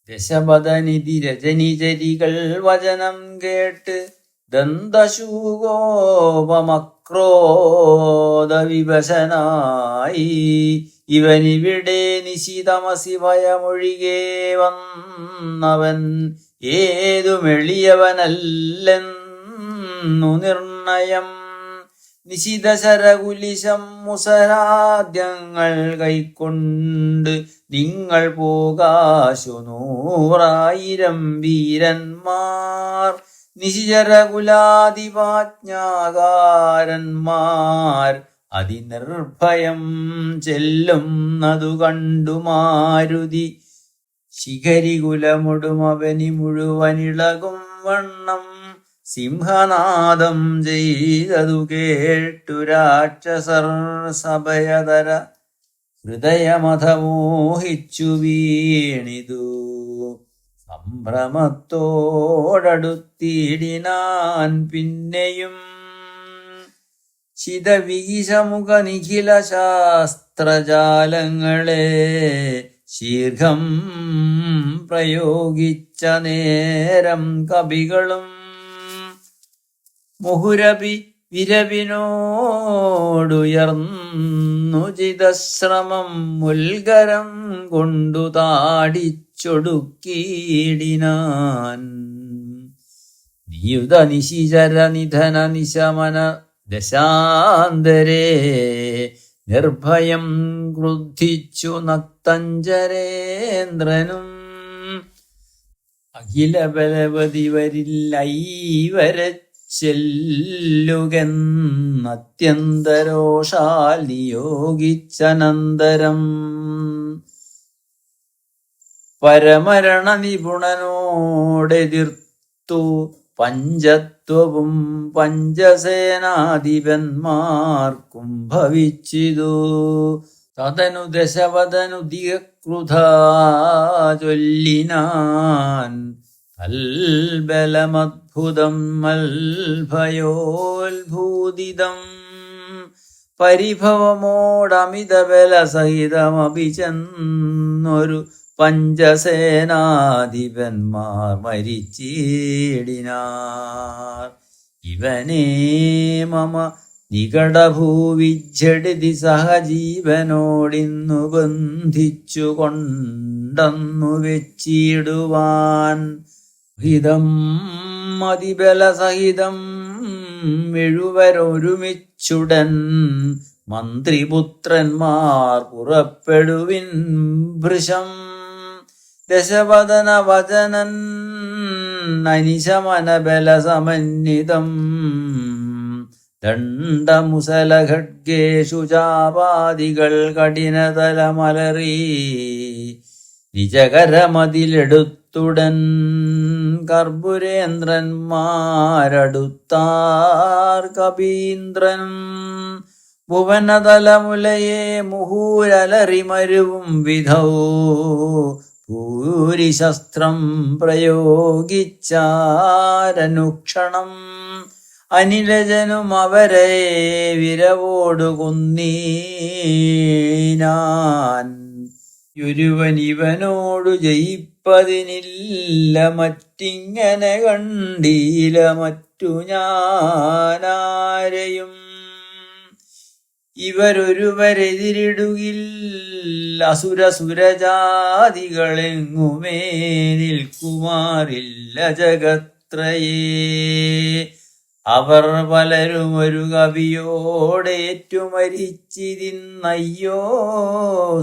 ദശപദനിധി രജനിചരികൾ വചനം കേട്ട് ദന്തശൂകോപമക്രോധവിവശനായി ഇവനിവിടെ നിശിതമസി ഭയമൊഴികെ വന്നവൻ ഏതുമെളിയവനല്ലെന്നു നിർണയം. നിശിതശരകുലിശം മുസരാദ്യങ്ങൾ കൈക്കൊണ്ട് നിങ്ങൾ പോകാശു 100,000 വീരന്മാർ നിശിചരകുലാദിപാജ്ഞാകാരന്മാർ അതിനിർഭയം ചെല്ലുന്നതു കണ്ടു മാരുതി ശിഖരികുലമൊടുമവനി മുഴുവനിളകും വണ്ണം സിംഹനാദം ചെയ്തതു കേട്ടു രാക്ഷസർ സഭയതര ഹൃദയമഥമോഹിച്ചു വീണിതു സംഭ്രമത്തോടടുത്തിടിനാൻ പിന്നെയും ശിതവികിശമുഖ നിഖില ശാസ്ത്രജാലങ്ങളെ ശീർഘം പ്രയോഗിച്ച നേരം കവികളും മുഹുരപി വിരവിനോടുയർന്നു ചിതശ്രമം മുൽഗരം കൊണ്ടു താടിച്ചൊടുക്കിയിടിനാൻ നിയുത നിശിചര നിധന നിശമന ദശാന്തരേ നിർഭയം ക്രുദ്ധിച്ചു നക്തഞ്ചരേന്ദ്രനും അഖില ബലവതി വരില്ലൈവരച്ചെല്ലുകെന്നത്യന്തരോഷാൽ നിയോഗിച്ചനന്തരം പരമരണ നിപുണനോടെതിർത്തു പഞ്ചത്വവും പഞ്ചസേനാധിപന്മാർക്കും ഭവിച്ചിതു തദനു ദശവദനുദിക്രുധാ ചൊല്ലിനാൻ തൽബലമദ്ഭുതം മൽഭയോത്ഭൂതിതം പരിഭവമോടമിതബലസഹിതമപി ചെന്നൊരു പഞ്ചസേനാധിപന്മാർ മരിച്ചിടിനാർ ഇവനേ മമ നികടഭൂവിജ്ജടിതി സഹജീവനോടിന്നു ബന്ധിച്ചു കൊണ്ടന്നു വെച്ചിടുവാൻ ഹിതം അതിബലസഹിതം എഴുവരൊരുമിച്ചുടൻ മന്ത്രിപുത്രന്മാർ പുറപ്പെടുവിൻ ഭൃശം ദശവദന വചനൻ അനിശമന ബലസമന്വിതം ദണ്ഡമുസലഖഡ്ഗേഷു ചാപാദികൾ കഠിനതലമലറി നിജകരമതിലെടുത്തുടൻ കർപ്പുരേന്ദ്രന്മാരടുത്താർ കപീന്ദ്രനും ഭുവനതലമുലയെ മുഹൂരലറിമരുവും വിധൗ ഭൂരിശസ്ത്രം പ്രയോഗിച്ചാരനുക്ഷണം അനിലജനും അവരെ വിരവോടു കൊന്നീനാൻ ഒരുവനിവനോടു ജയിപ്പതിനില്ല മറ്റിങ്ങനെ കണ്ടീല മറ്റു ഞാനാരെയും ഇവരൊരുവരെതിരിടുകിൽ അസുരസുരജാതികളെങ്ങുമേ നിൽക്കുമാറില്ല ജഗത്രയേ അവർ പലരും ഒരു കവിയോടേറ്റു മരിച്ചിതിന്നയ്യോ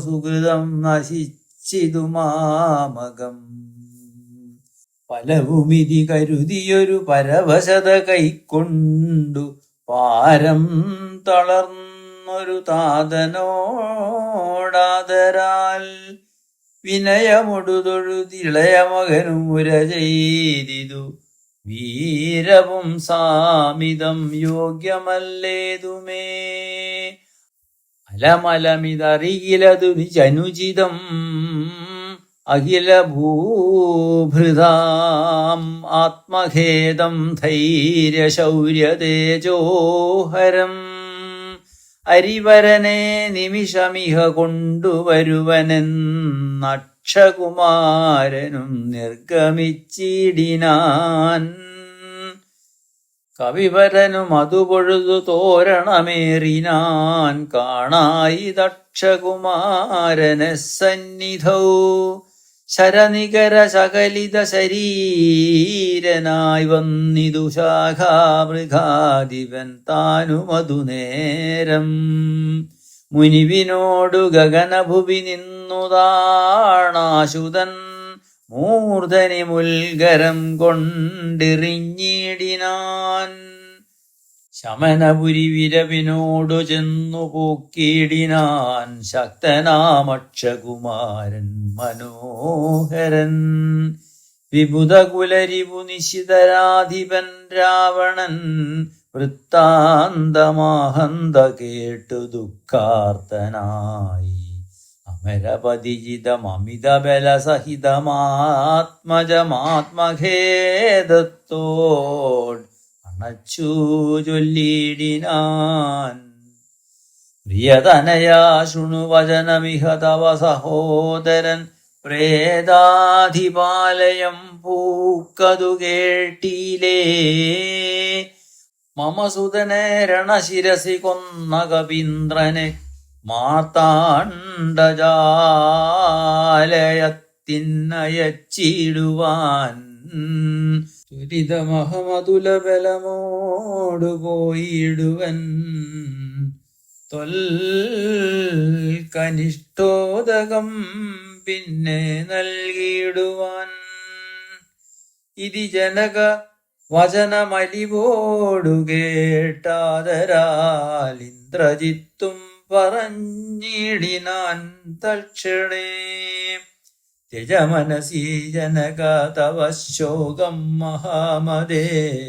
സുഹൃതം നശിച്ചിതു മാമകം പലവുമിതി കരുതിയൊരു പരവശത കൈക്കൊണ്ടു പാരം തളർന്നൊരു താതനോടാദരാൽ വിനയമൊടുതൊഴുതിളയ മകനും മുര ചെയ്തിതു വീരവും സാമിതം യോഗ്യമല്ലേതുമേ അലമലമിതറിയിലതു നിജനുചിതം അഖില ഭൂഭൃതാം ആത്മഖേദം ധൈര്യശൗര്യതേജോഹരം അരിവരനെ നിമിഷമിഹ കൊണ്ടുവരുവനെന്നക്ഷകുമാരനും നിർഗമിച്ചിടിനാൻ കവിവരനും അതുപൊഴുതു തോരണമേറിനാൻ കാണായി ദക്ഷകുമാരനെ സന്നിധൗ ശരനികര ശകലിത ശരീരനായി വന്നിതു ശാഖാമൃഗാധിപൻ താനുമതു നേരം മുനിവിനോടു ഗഗനഭുവി നിന്നുതാണാശുതൻ മൂർധനി മുൽഗരം കൊണ്ടെറിഞ്ഞിടിനാൻ. ശമനപുരി വിരവിനോടു ചെന്നു പൂക്കിയിടിനാൻ. ശക്തനാമക്ഷകുമാരൻ മനോഹരൻ. വിബുധകുലരിപു നിശിതരാധിപൻ രാവണൻ. വൃത്താന്തമാഹന്ത കേട്ടു ദുഃഖാർത്തനായി. അമരപതിജിതമമിതബലസഹിതമാത്മജമാത്മഖേദത്തോട് അണച്ചു ചൊല്ലിയിടിനാൻ. പ്രിയതനയാ ശൃണുവചനമിഹ തവ സഹോദരൻ പ്രേതാധിപാലയം പൂക്കതു കേട്ടിലേ. മമസുതനെ രണശിരസി കൊന്ന കവീന്ദ്രനെ മാർത്താണ്ഡജാലയത്തിനയച്ചിടുവാൻ. ദുരിതമഹമതുലബലമോടു പോയിടുവൻ. കനിഷ്ഠോദകം പിന്നെ നൽകിയിടുവാൻ. ഇതി ജനക വചനമലിവോടു കേട്ടാദരാൽ ഇന്ദ്രജിത്തും പറഞ്ഞിടിനാൻ തൽക്ഷണേ. ത്യജമനസി ജനക തവ ശോകം മഹാമതേ.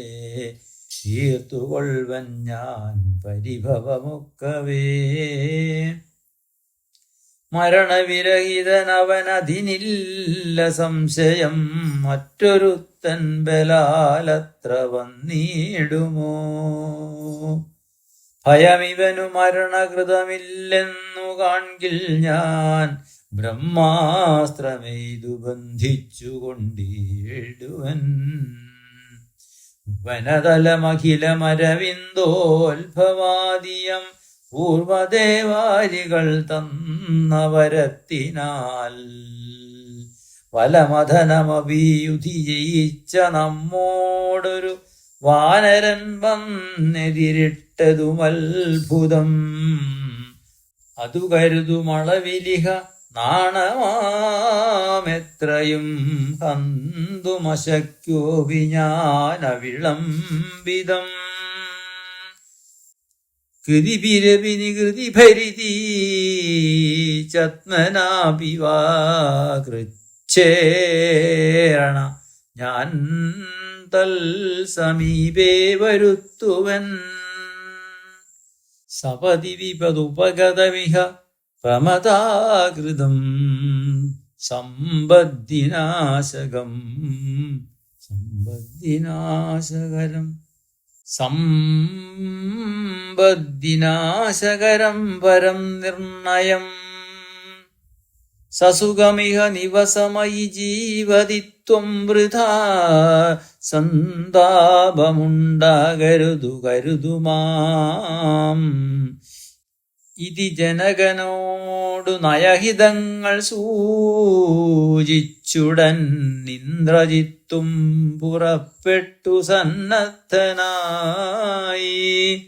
തീർത്തുകൊള്ളുവൻ ഞാൻ പരിഭവമൊക്കവേ. മരണവിരഹിതനവനതിനില്ല സംശയം. മറ്റൊരുത്തൻ ബലാലത്ര വന്നിടുമോ. ഭയമിവനു മരണകൃതമില്ലെന്നു കാൺകിൽ ഞാൻ. ബ്രഹ്മാസ്ത്രമെയ്തു ബന്ധിച്ചു കൊണ്ടിടുവൻ. വനതലമഖിലമരവിന്ദോത്ഭവാദിയം പൂർവദേവാരികൾ തന്ന വരത്തിനാൽ. വലമഥനമഭിയുധി ജയിച്ച നമ്മോടൊരു വാനരൻ വന്നെതിരിട്ടതുമത്ഭുതം. അതു കരുതുമളവിലിഹ നാണമാമെത്രയും. ഹന്തുമശക്യോപി ഞാനവിളംബിതം. കൃതിഭിരവിനികൃതിഭരിതീ ചത്മനാപി വാ കൃച്ഛേരണ. ഞാൻ തൽ സമീപേ വരുത്തുവൻ. സപതി വിപതുപഗതമിഹ പ്രമദാകൃതം. സമ്പദ്ദിനാശകം സമ്പദ്ദിനാശകരം. സമ്പദ്ദിനാശകരം പരം നിർണയം. സസുഖമിഹ നിവസമയി ജീവതിത്വം വൃഥാ. സന്താപമുണ്ടാകരുതു കരുതുമാം. ഇതി ജനകനോടു നയഹിതങ്ങൾ സൂചിച്ചുടൻ. ഇന്ദ്രജിത്തും പുറപ്പെട്ടു സന്നദ്ധനായി.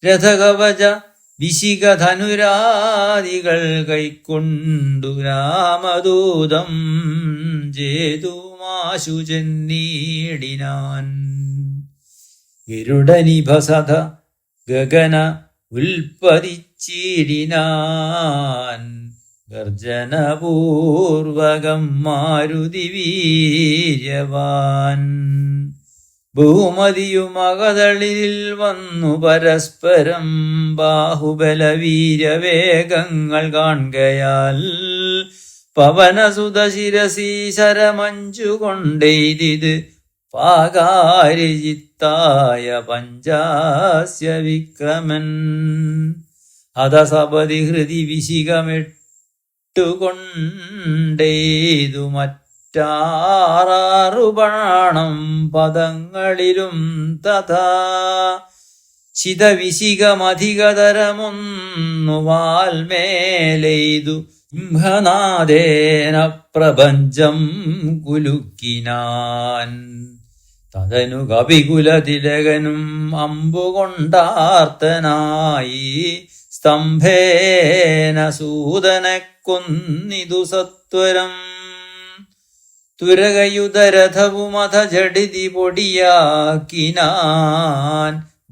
രഥകവച വിശിഖധനുരാദികൾ കൈക്കൊണ്ടു രാമദൂതം ചേതുമാശു ചെന്നീടിനാൻ. ഗരുഡനിഭസത ഗഗന ഉൽപ്പതിച്ചിടിനാൻ. ഗർജനപൂർവകം മാരുതി വീര്യവാൻ. ഭൂമതിയുമകതളിൽ വന്നു പരസ്പരം. ബാഹുബലവീര്യവേഗങ്ങൾ കാൺകയാൽ. പവനസുതശിരസി ശരമഞ്ചുകൊണ്ടെയ്തിത് പാകാരിജിത്തായ പഞ്ചാസ്യ വിക്രമൻ. ഹതസപതി ഹൃദി വിശിഖമിട്ടുകൊണ്ടെയ്തു മറ്റാറു ബാണം പദങ്ങളിലും തഥാ. ശിതവിശിഖമധികതരമൊന്നു വാൽമേലെയ്തു സിംഹനാദേന പ്രപഞ്ചം കുലുക്കിനാൻ. തതനു കവികുലതിലകനും അമ്പുകൊണ്ടാർത്തനായി. സ്തംഭേന സൂതനെ കൊന്നിതു സത്വരം. തുരകയുധരഥവുമഥ ജഡിതി പൊടിയാക്കിനാൻ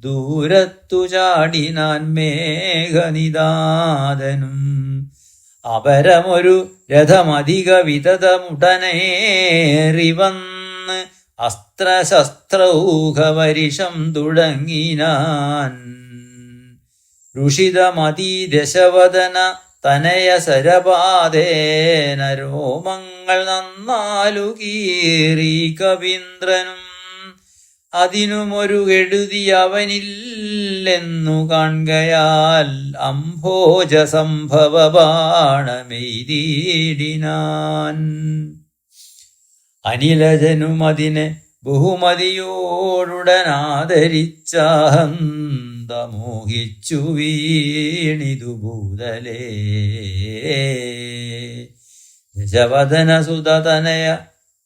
ദൂരത്തു ചാടിനാൻ മേഘനിദാതനും അപരമൊരു രഥമധിക വിതതമുടനേറി വന്ന് അസ്ത്രശസ്ത്രൗഘവരിഷം തുടങ്ങിനാൻ ഋഷിതമതി ദശവദന തനയ സരപാതേന രോമങ്ങൾ നന്നാലു കീറി കവീന്ദ്രനും അതിനുമൊരു കെടുതി അവനില്ലെന്നു കാൺകയാൽ അംഭോജ സംഭവ ബാണമെയ്തിടിനാൻ അനിലജനുമതിനെ ബഹുമതിയോടുടനാദരിച്ചാഹന്തമോഹിച്ചു വീണിതു ഭൂതലേ ദശവദന സുതതനയ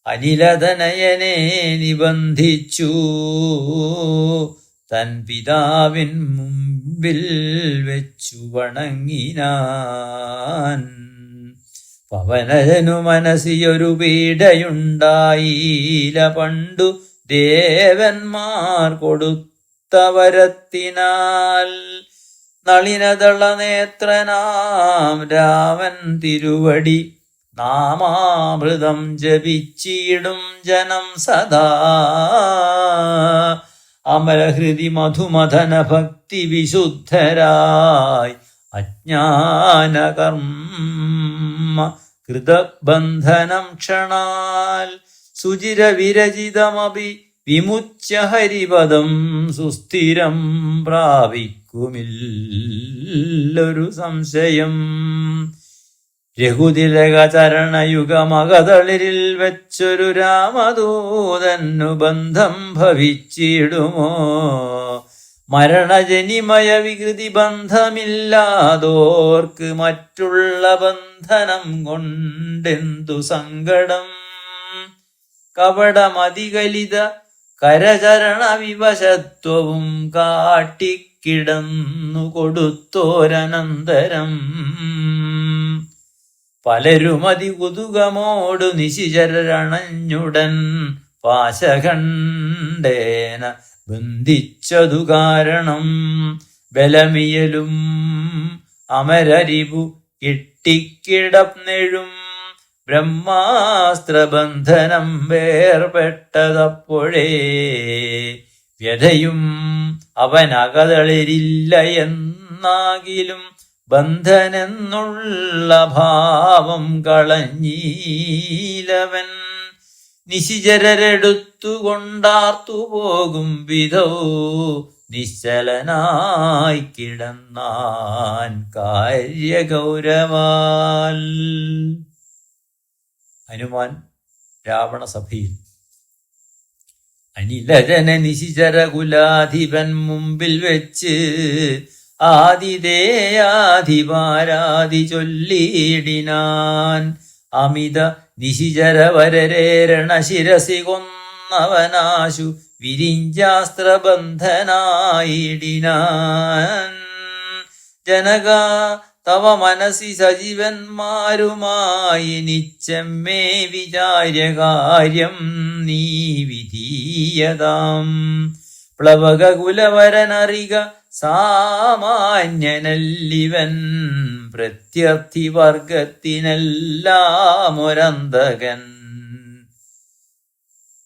അനിലതനയനെ നിബന്ധിച്ചു തൻ പിതാവിൻ മുമ്പിൽ വെച്ചു വണങ്ങിനാൻ പവനജനു മനസ്സിയൊരു പീഡയുണ്ടായില്ല പണ്ടു ദേവന്മാർ കൊടുത്ത വരത്തിനാൽ നളിനദള നേത്രനാം രാമൻ തിരുവടി നാമാമൃതം ജപിച്ചിടും ജനം സദാ അമരഹൃതി മധുമഥന ഭക്തി വിശുദ്ധരായി അജ്ഞാനകർമ്മ കൃതബന്ധനം ക്ഷണാൽ സുചിരവിരചിതമപി വിമുച്യ ഹരിപദം സുസ്ഥിരം പ്രാപിക്കുമില്ലൊരു സംശയം രഘുതിലകചരണയുഗമകതളിരിൽ വെച്ചൊരു രാമദൂതന്നു ബന്ധം ഭവിച്ചിടുമോ മരണജനിമയ വികൃതി ബന്ധമില്ലാതോർക്ക് മറ്റുള്ള ബന്ധനം കൊണ്ടെന്തു സങ്കടം കപടമതികലിത കരചരണ വിവശത്വവും കാട്ടിക്കിടന്നു കൊടുത്തോരനന്തരം പലരുമതി കുതുകമോടു നിശിചരണഞ്ഞുടൻ പാശഖണ്ഡേന ബന്ധിച്ചതു കാരണം ബലമിയലും അമരരിപു കിട്ടിക്കിടന്നെഴും ബ്രഹ്മാസ്ത്രബന്ധനം വേർപെട്ടതപ്പോഴേ വ്യഥയും അവനകതളിരില്ല എന്നാകിലും ബന്ധനെന്നുള്ള ഭാവം കളഞ്ഞീലവൻ നിശിചരരെടുത്തുകൊണ്ടാർത്തു പോകും വിധൗ നിശ്ചലനായി കിടന്നാൻ കാര്യഗൗരവാൽ. ഹനുമാൻ രാവണസഭയിൽ അനിലജന നിശിചരകുലാധിപൻ മുമ്പിൽ വെച്ച് ആതിഥേയാധിപാരാതി ചൊല്ലിയിടിനാൻ അമിത നിശിചരവരരേരണശിരസി കൊന്നവനാശു വിരിഞ്ചാസ്ത്രബന്ധനായിടിനാൻ. ജനക തവ മനസി സജീവന്മാരുമായി നിച്ചമ്മേ വിചാര്യകാര്യം നീ വിധീയതാം. പ്ലവകുലവരനറിക സാമാന്യനല്ലിവൻ പ്രത്യർത്ഥി വർഗത്തിനെല്ലാമൊരന്തകൻ.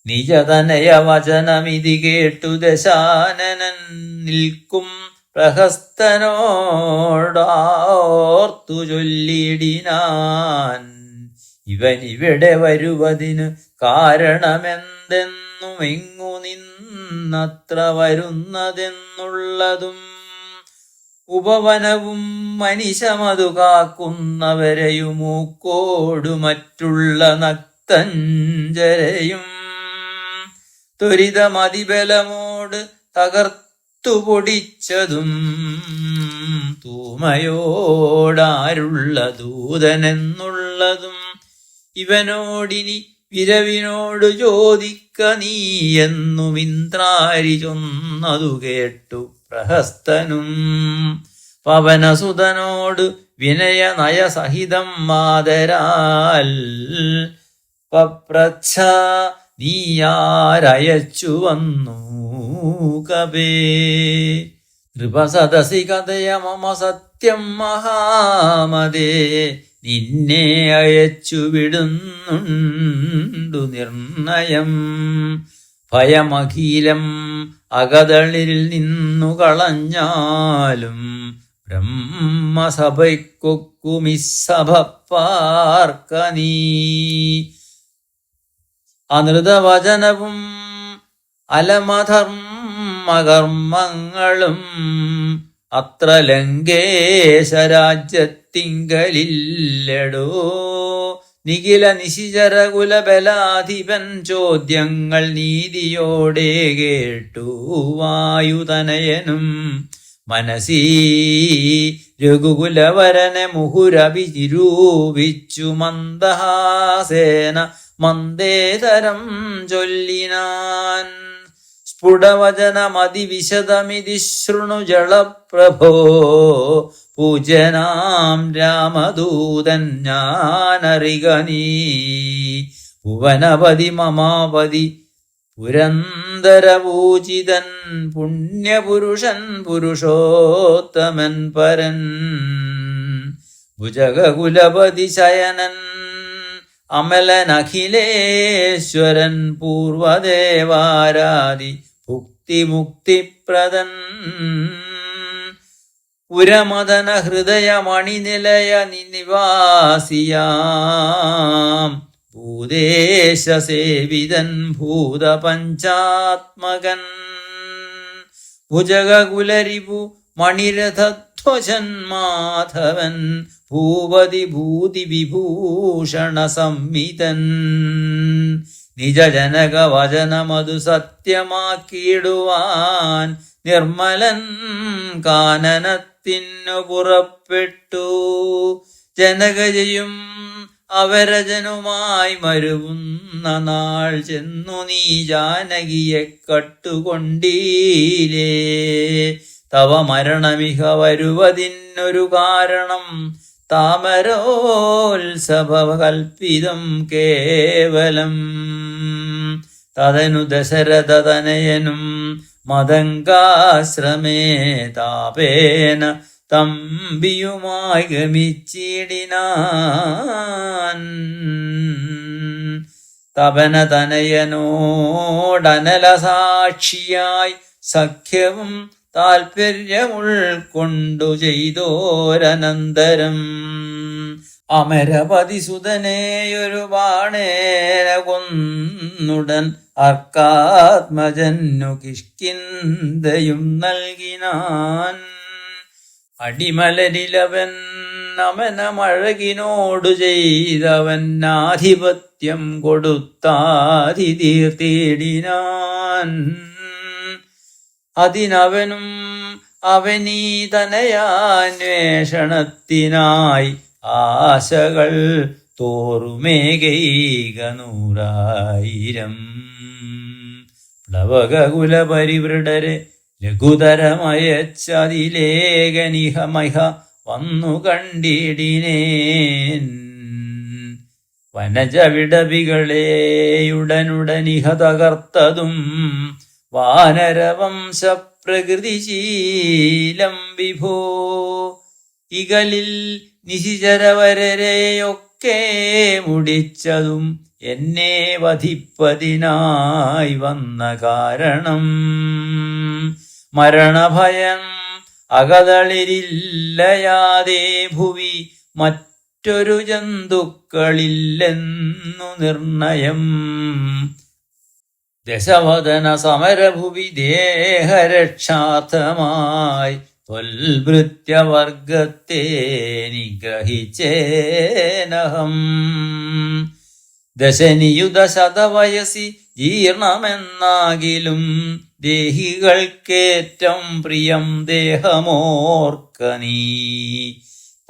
നിജതനയ വചനമിതി കേട്ടു ദശാനനൻ നിൽക്കും പ്രഹസ്തനോടോർത്തു ചൊല്ലിടിനാൻ. ഇവനിവിടെ വരുവതിന് കാരണമെന്തെന്നും എങ്ങു നിന്നത്ര വരുന്നതെന്നുള്ളതും ഉപവനവും മനിശമതു കാക്കുന്നവരെയുമൂക്കോടു മറ്റുള്ള നക്തഞ്ചരയും ത്വരിതമതിബലമോട് തകർത്തു പൊടിച്ചതും തൂമയോടാരുള്ള ദൂതനെന്നുള്ളതും ഇവനോടിനി വിരവിനോടു ചോദിക്ക നീ എന്നും ഇന്ദ്രാരി ചൊന്നതു കേട്ടു പ്രഹസ്തനും പവനസുതനോട് വിനയ നയസഹിതം മാതരാൽ പപ്രച്ഛ നീയാരയച്ചു വന്നു കവേ. നൃപസദസി കഥയ മമ സത്യം മഹാമതേ. നിന്നെ അയച്ചു വിടുന്നുണ്ടു നിർണയം. ഭയമഖിലം അകതളിൽ നിന്നു കളഞ്ഞാലും ബ്രഹ്മസഭയ്ക്കൊക്കുമിസഭ പാർക്ക നീ. അനൃതവചനവും അലമധർമ്മകർമ്മങ്ങളും അത്ര ലങ്കേശരാജ്യത്തിങ്കലില്ലടോ. നിഖില നിശിചരകുലബലാധിപൻ ചോദ്യങ്ങൾ നീതിയോടെ കേട്ടു വായുതനയനും. മനസീ രഘുകുലവരനെ മുഹുരഭിനിരൂപിച്ചു മന്ദഹാസേന മന്ദേതരം ചൊല്ലിനാൻ. സ്ഫുടവചനമതിവിശദമിതി ശൃണു ജളപ്രഭോ. പൂജനാം രാമദൂതൻ ഞാനറിക നീ. ഭുവനപതി മമാപതി പുരന്തരപൂജിതൻ. പുണ്യപുരുഷൻ പുരുഷോത്തമൻ പരൻ. ഭുജഗകുലപതി ശയനൻ അമലനഖിലേശ്വരൻ. പൂർവദേവാരാദി ഭുക്തിമുക്തിപ്രദൻ. പുരമദന ഹൃദയമണിനിലയ നിവാസിയാം. ഭൂദേശസേവിതൻ ഭൂതപഞ്ചാത്മകൻ. ഭുജഗകുലരിപു മണിരഥധ്വജൻ മാധവൻ. ഭൂപതി ഭൂതി വിഭൂഷണ സംമിതൻ. നിജജനക വചനമതു സത്യമാക്കിയിടുവാൻ നിർമ്മലൻ കാനനത്തിനു പുറപ്പെട്ടു. ജനകജയും അവരജനുമായി മരുവുന്ന നാൾ ചെന്നു നീ ജാനകിയെ കട്ടുകൊണ്ടീലേ. തവ മരണമിഹ വരുവതിനൊരു കാരണം താമരോത്സവ കൽപ്പിതം കേവലം. തദനു ദശരഥതനയനും മദങ്കാശ്രമേ താപേന തമ്പിയുമായി ഗമിച്ചിടിനാൻ. തപനതനയനോടനലസാക്ഷിയായി സഖ്യവും താൽപര്യമുൾക്കൊണ്ടു ചെയ്തോരനന്തരം. അമരപതിസുതനെയൊരു ബാണേന കൊന്നുടൻ അർക്കാത്മജന്നു കിഷ്കിന്ധയും നൽകിനാൻ. അടിമലരിലവൻ അമനമഴകിനോടു ചെയ്തവൻ ആധിപത്യം കൊടുത്താതി തീർത്തിടിനാൻ. അതിനവനും അവനീ തനയാന്വേഷണത്തിനായി ആശകൾ തോറുമേകൈകനൂറായിരം. പ്ലവകുലപരിവൃഢരെ ലഘുതരമയച്ചതിലേഖനിഹമൈഹ വന്നു കണ്ടിടിനേൻ. വനജവിടവികളെയുടനുടനിഹ തകർത്തതും വാനരവംശ പ്രകൃതിശീലം വിഭോ. ഇകലിൽ നിശിചരവരരെയൊക്കെ മുടിച്ചതും എന്നെ വധിപ്പതിനായി വന്ന കാരണം. മരണഭയം അകതളിരില്ലയാതെ ഭുവി മറ്റൊരു ജന്തുക്കളില്ലെന്നു നിർണയം. ദശവദന സമരഭുവി ദേഹരക്ഷാർത്ഥമായി ത്വൽഭൃത്യവർഗത്തെ നിഗ്രഹിച്ചേനഹം. ദശനിയുതശതവയസി ജീർണമെന്നാകിലും ദേഹികൾക്കേറ്റം പ്രിയം ദേഹമോർക്ക നീ.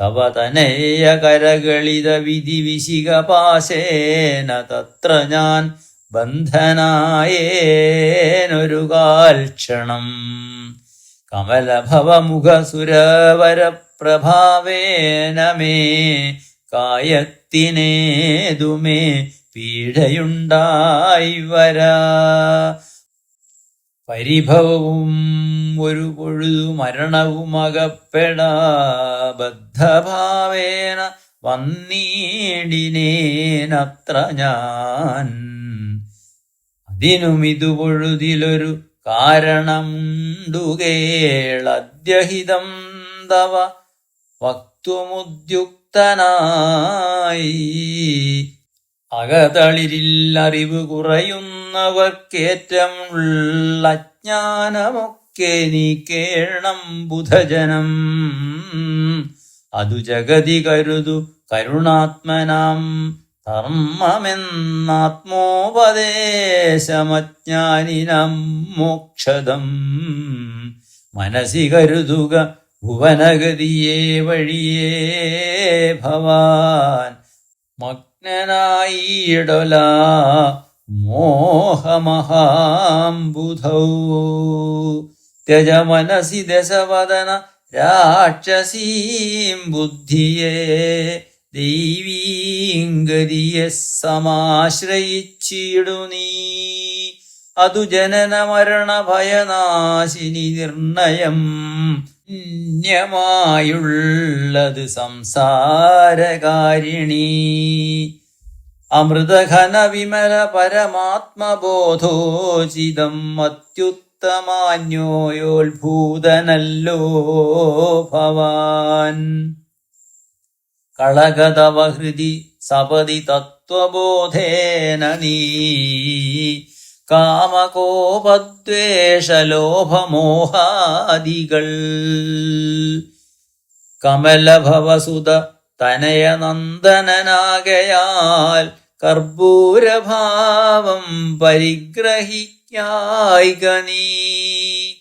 തവ തനയ കരകളിത വിധി വിശികപാശേന തത്ര ഞാൻ ബന്ധനായേനൊരു കാൽക്ഷണം. കമലഭവമുഖസുരവരപ്രഭാവേന മേ കായത്തിനേതുമേ പീഡയുണ്ടായി വരാ. പരിഭവവും ഒരു പൊഴുതു മരണവും അകപ്പെടാ. ബദ്ധഭാവേന വന്നീടിനേനത്ര ഞാൻ. അതിനും ഇതു പൊഴുതിലൊരു കാരണമുണ്ടുകേളദ്യഹിതം തവ വക്തുമുദ്യുക്തനായി. അകതളിരിൽ അറിവ് കുറയുന്നവർക്കേറ്റം ഉള്ള അജ്ഞാനമൊക്കെ നീക്കേണം ബുധജനം. അതു ജഗതി കരുതു കരുണാത്മനാം ധർമ്മമെന്നാത്മോപദേശമജ്ഞാനിനം മോക്ഷദം. മനസി കരുതുക ഭുവനഗതിയെ വഴിയേ ഭവാൻ മഗ്നനായിടൊല മോഹമഹാംബുധൗ. ത്യജ മനസി ദശവദന രാക്ഷസീം ബുദ്ധിയെ ദൈവീംഗതിയെ സമാശ്രയിച്ചിടു നീ. അതു ജനന മരണ ഭയനാശിനി നിർണയം ന്യമായുള്ളത് സംസാരകാരിണി. അമൃതഘന വിമല പരമാത്മബോധോചിതം അത്യുത്തമാന്യോയോത്ഭൂതനല്ലോ ഭവാൻ. കളകതവ ഹൃദി സപതി തത്വബോധേന നീ. കാമകോപദ്വേഷലോഭമോഹാദികൾ കമലഭവസുത തനയനന്ദനാകയാൽ കർപ്പൂരഭാവം പരിഗ്രഹിക്കായിക നീ.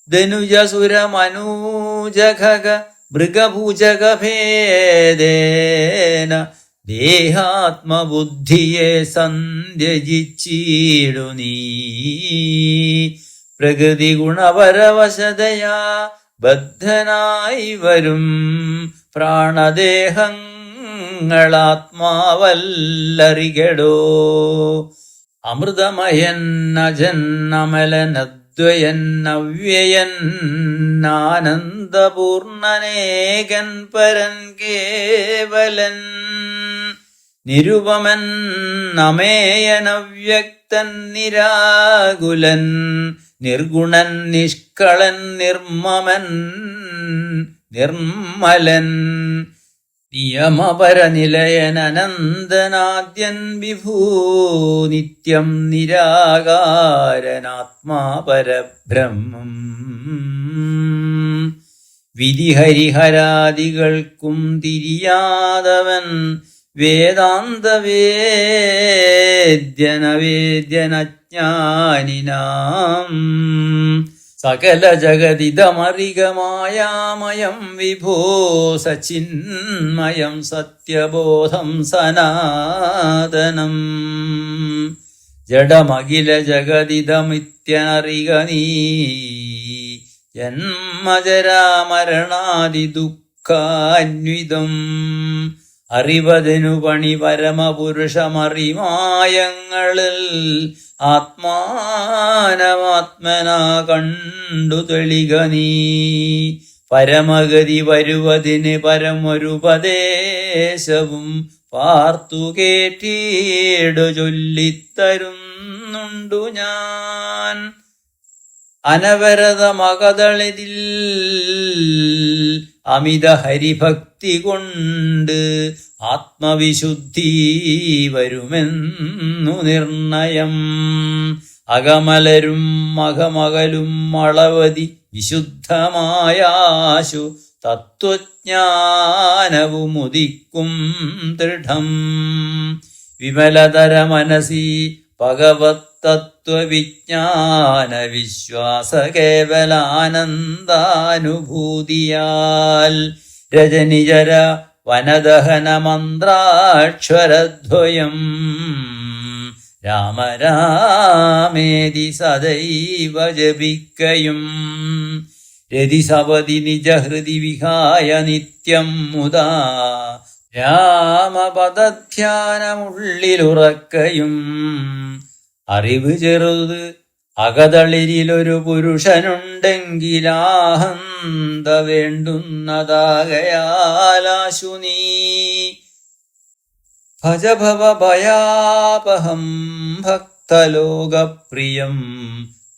ധനുജസുരമനൂജഖഗ മൃഗഭുജഗഭേദേന ദേഹാത്മബുദ്ധിയെ സന്ധ്യജിച്ചിടു നീ. പ്രകൃതി ഗുണപരവശതയാ ബദ്ധനായി വരും പ്രാണദേഹങ്ങളാത്മാവല്ലറികടോ. അമൃതമയൻ അജന്നമലനദ്വയൻ അവ്യയൻ ആനന്ദപൂർണനേകൻ പരൻ കേവലൻ. നിരുപമൻ അമേയൻ അവ്യക്തൻ നിരാകുലൻ. നിർഗുണൻ നിഷ്കളൻ നിർമ്മമൻ നിർമ്മലൻ. നിയമപരനിലയൻ അനന്തനാദ്യൻ വിഭൂ. നിത്യം നിരാകാരനാത്മാ പരബ്രഹ്മം. വിധിഹരിഹരാദികൾക്കും തിരിയാതവൻ വേദാന്തവേദ്യനവേദ്യനജ്ഞാനിനാം. സകല ജഗതിദമറികമായാമയം വിഭോ സച്ചിന്മയം സത്യബോധം സനാതനം. ജഡമഖില ജഗതിദമിത്യനറിക നീ. ജന്മജരാമരണാദി ദുഃഖാന്വിതം. അറിവതിനു പണി പരമപുരുഷമറിമായങ്ങളിൽ ആത്മാനമാത്മനാ കണ്ടു തെളിക നീ. പരമഗതി വരുവതിന് പരമൊരുപദേശവും പാർത്തു കേട്ടിടു ചൊല്ലിത്തരുന്നുണ്ടു ഞാൻ. അനവരതമകതളിതിൽ അമിത ഹരിഭക്തി കൊണ്ട് ആത്മവിശുദ്ധി വരുമെന്നു നിർണയം. അകമലരും അകമകലും അളവതി വിശുദ്ധമായാശു തത്വജ്ഞാനവുമുദിക്കും ദൃഢം. വിമലതര മനസി ഭഗവത് തത്വവിജ്ഞാന വിശ്വാസ കേവലാനന്ദാനുഭൂതിയാൽ രജനിജര വനദഹന മന്ത്രാക്ഷരദ്വയം രാമ രാമേതി സദൈവ ജപിക്കയും. രതിസപതി നിജഹൃദി വിഹായ നിത്യം മുദാ രാമപദധ്യാനമുള്ളിലുറക്കയും അറിവ് ചെറുത് അകതളിരിലൊരു പുരുഷനുണ്ടെങ്കിലാഹന്ത വേണ്ടുന്നതാകയാലാശു നീ ഭജഭവ ഭയാപഹം ഭക്തലോകപ്രിയം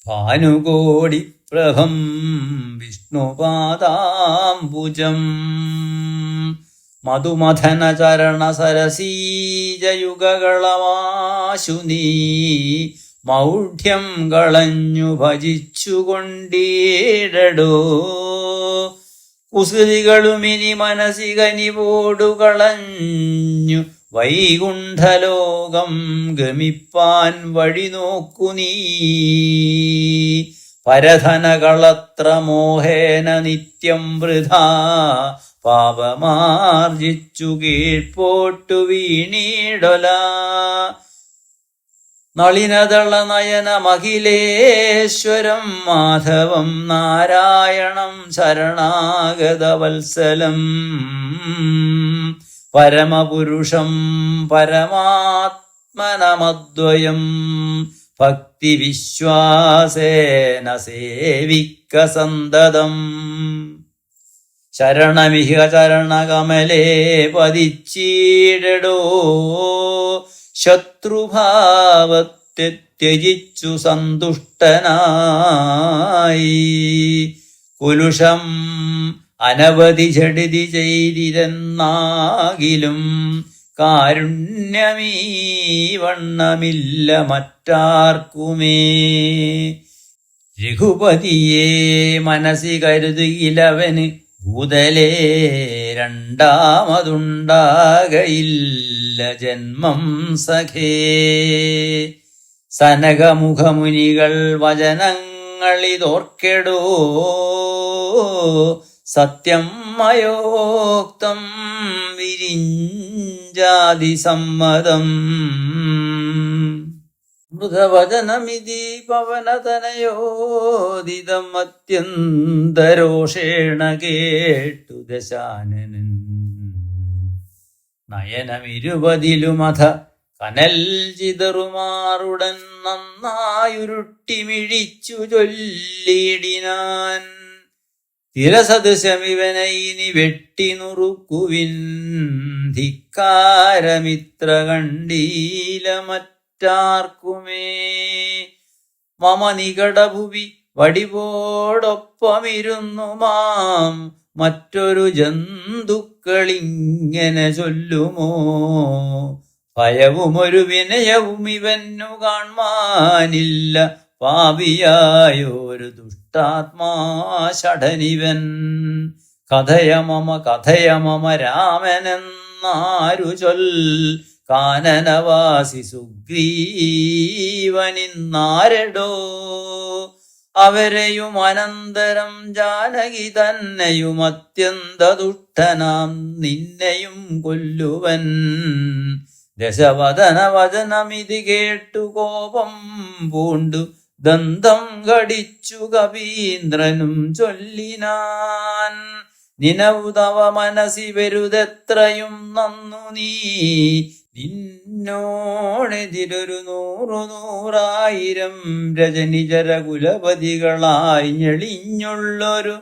ഭാനുകോടിപ്രഭം വിഷ്ണുപാദാംബുജം മധുമഥന ചരണ സരസീജയുഗകളമാശു നീ മൗഢ്യം കളഞ്ഞു ഭജിച്ചുകൊണ്ടീടടോ കുസൃതികളുമിനി മനസ്സികനിവോടു കളഞ്ഞു വൈകുണ്ഠലോകം ഗമിപ്പാൻ വഴി നോക്കു നീ പരധനകളത്ര മോഹേന നിത്യം വൃഥാ പാപമാർജിച്ചു കീഴ്പോട്ടു വീണീടൊല നളിനദള നയനമഖിലേശ്വരം മാധവം നാരായണം ശരണാഗതവത്സലം പരമപുരുഷം പരമാത്മനമദ്വയം ഭക്തിവിശ്വാസേന സേവിക്ക സന്തതം ശരണമിഹ ചരണകമലേ പതിച്ചീടടോ ശത്രുഭാവത്തെ ത്യജിച്ചു സന്തുഷ്ടനായി കുലുഷം അനവധി ജഡിതി ചെയ്തിരുന്നാകിലും കാരുണ്യമീ വണ്ണമില്ല മറ്റാർക്കുമേ രഘുപതിയെ മനസ്സി കരുതിയിലവന് ഭൂതലേ രണ്ടാമതുണ്ടാകയില്ല ജന്മം സഖേ സനകമുഖമുനികൾ വചനങ്ങളിതോർക്കെടോ സത്യം മയോക്തം വിരിഞ്ചാതി സമ്മതം മൃതവചനമിതി പവനതനയോദിതം അത്യന്തരോഷേണ കേട്ടു ദശാനനൻ നയനമിരുപതിലുമഥ കനൽ ചിതറുമാറുടൻ നന്നായുരുട്ടിമിഴിച്ചു ചൊല്ലിയിടിനാൻ തിരസദൃശമിവനെ ഇനി വെട്ടി നുറുക്കുവിൻ ധിക്കാരമിത്ര കണ്ടീല മറ്റാർക്കുമേ മമ നികടഭുവി വടിവോടൊപ്പമിരുന്നു മാം മറ്റൊരു ജന്തുക്കളിങ്ങനെ ചൊല്ലുമോ ഭയവുമൊരു വിനയവും ഇവന്നു കാൺമാനില്ല പാപിയായൊരു ദുഷ്ടാത്മാ ഷഠനിവൻ കഥയ മമ രാമനെന്നാരു ചൊൽ കാനനവാസി സുഗ്രീവനിന്നാരടോ അവരെയും അനന്തരം ജാനകി തന്നെയും അത്യന്ത ദുഷ്ടനാം നിന്നെയും കൊല്ലുവൻ ദശവദന വചനമിതി കേട്ടു കോപം പൂണ്ടു ദന്തം കടിച്ചു കവീന്ദ്രനും ചൊല്ലിനാൻ നിനവു തവ മനസ്സി വരുതെത്രയും നന്നു നീ നിന്നോടെതിരൊരു 100,000 രജനിജര കുലപതികളായി ഞെളിഞ്ഞുള്ളൊരു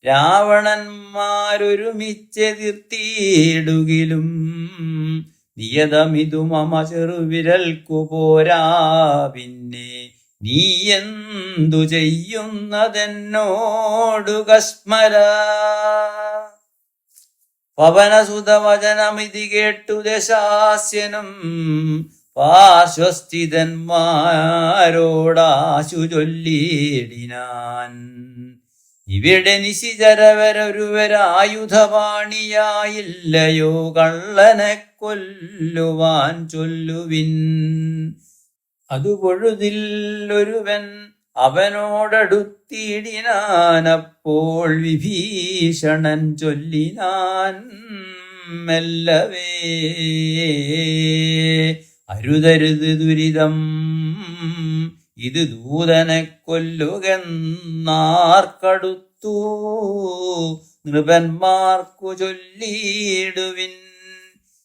രാവണന്മാരൊരുമിച്ചെതിർത്തിയിടുകിലും നിയതമിതു മമ ചെറുവിരൽക്കു പോരാ പിന്നെ നീ എന്തു ചെയ്യുന്നതെന്നോടു കസ്മര പവനസുതവചനമിതി കേട്ടു ദശാസ്യനും പാർശ്വസ്ഥിതന്മാരോടാശു ചൊല്ലിയിടിനാൻ ഇവിടെ നിശിചരവരൊരുവരായുധപാണിയായില്ലയോ കള്ളനെ കൊല്ലുവാൻ ചൊല്ലുവിൻ അതു പൊഴുതിൽ ഒരുവൻ അവനോടടുത്തിടിനാൻ അപ്പോൾ വിഭീഷണൻ ചൊല്ലിനാൻ മെല്ലവേ അരുതരുത് ദുരിതം ഇത് ദൂതനെ കൊല്ലുകെന്നാർക്കടുത്തു നൃപന്മാർക്കു ചൊല്ലിയിടുവിൻ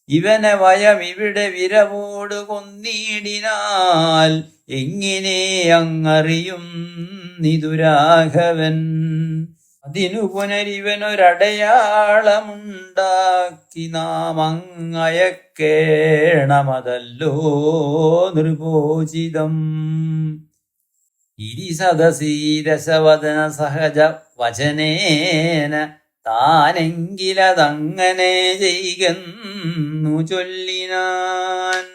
ഇവനെ വയം ഇവിടെ വിരവോട് കൊന്നിടിനാൽ എങ്ങനെ അങ്ങറിയും നിതുരാഘവൻ. അതിനു പുനരിവനൊരടയാളമുണ്ടാക്കി നാം അങ്ങയക്കേണമതല്ലോ നൃപോചിതം. ഇരിസദസീരസവദന സഹജ വചനേന താനെങ്കിലതങ്ങനെ ചെയ്കെന്നു ചൊല്ലിനാൻ.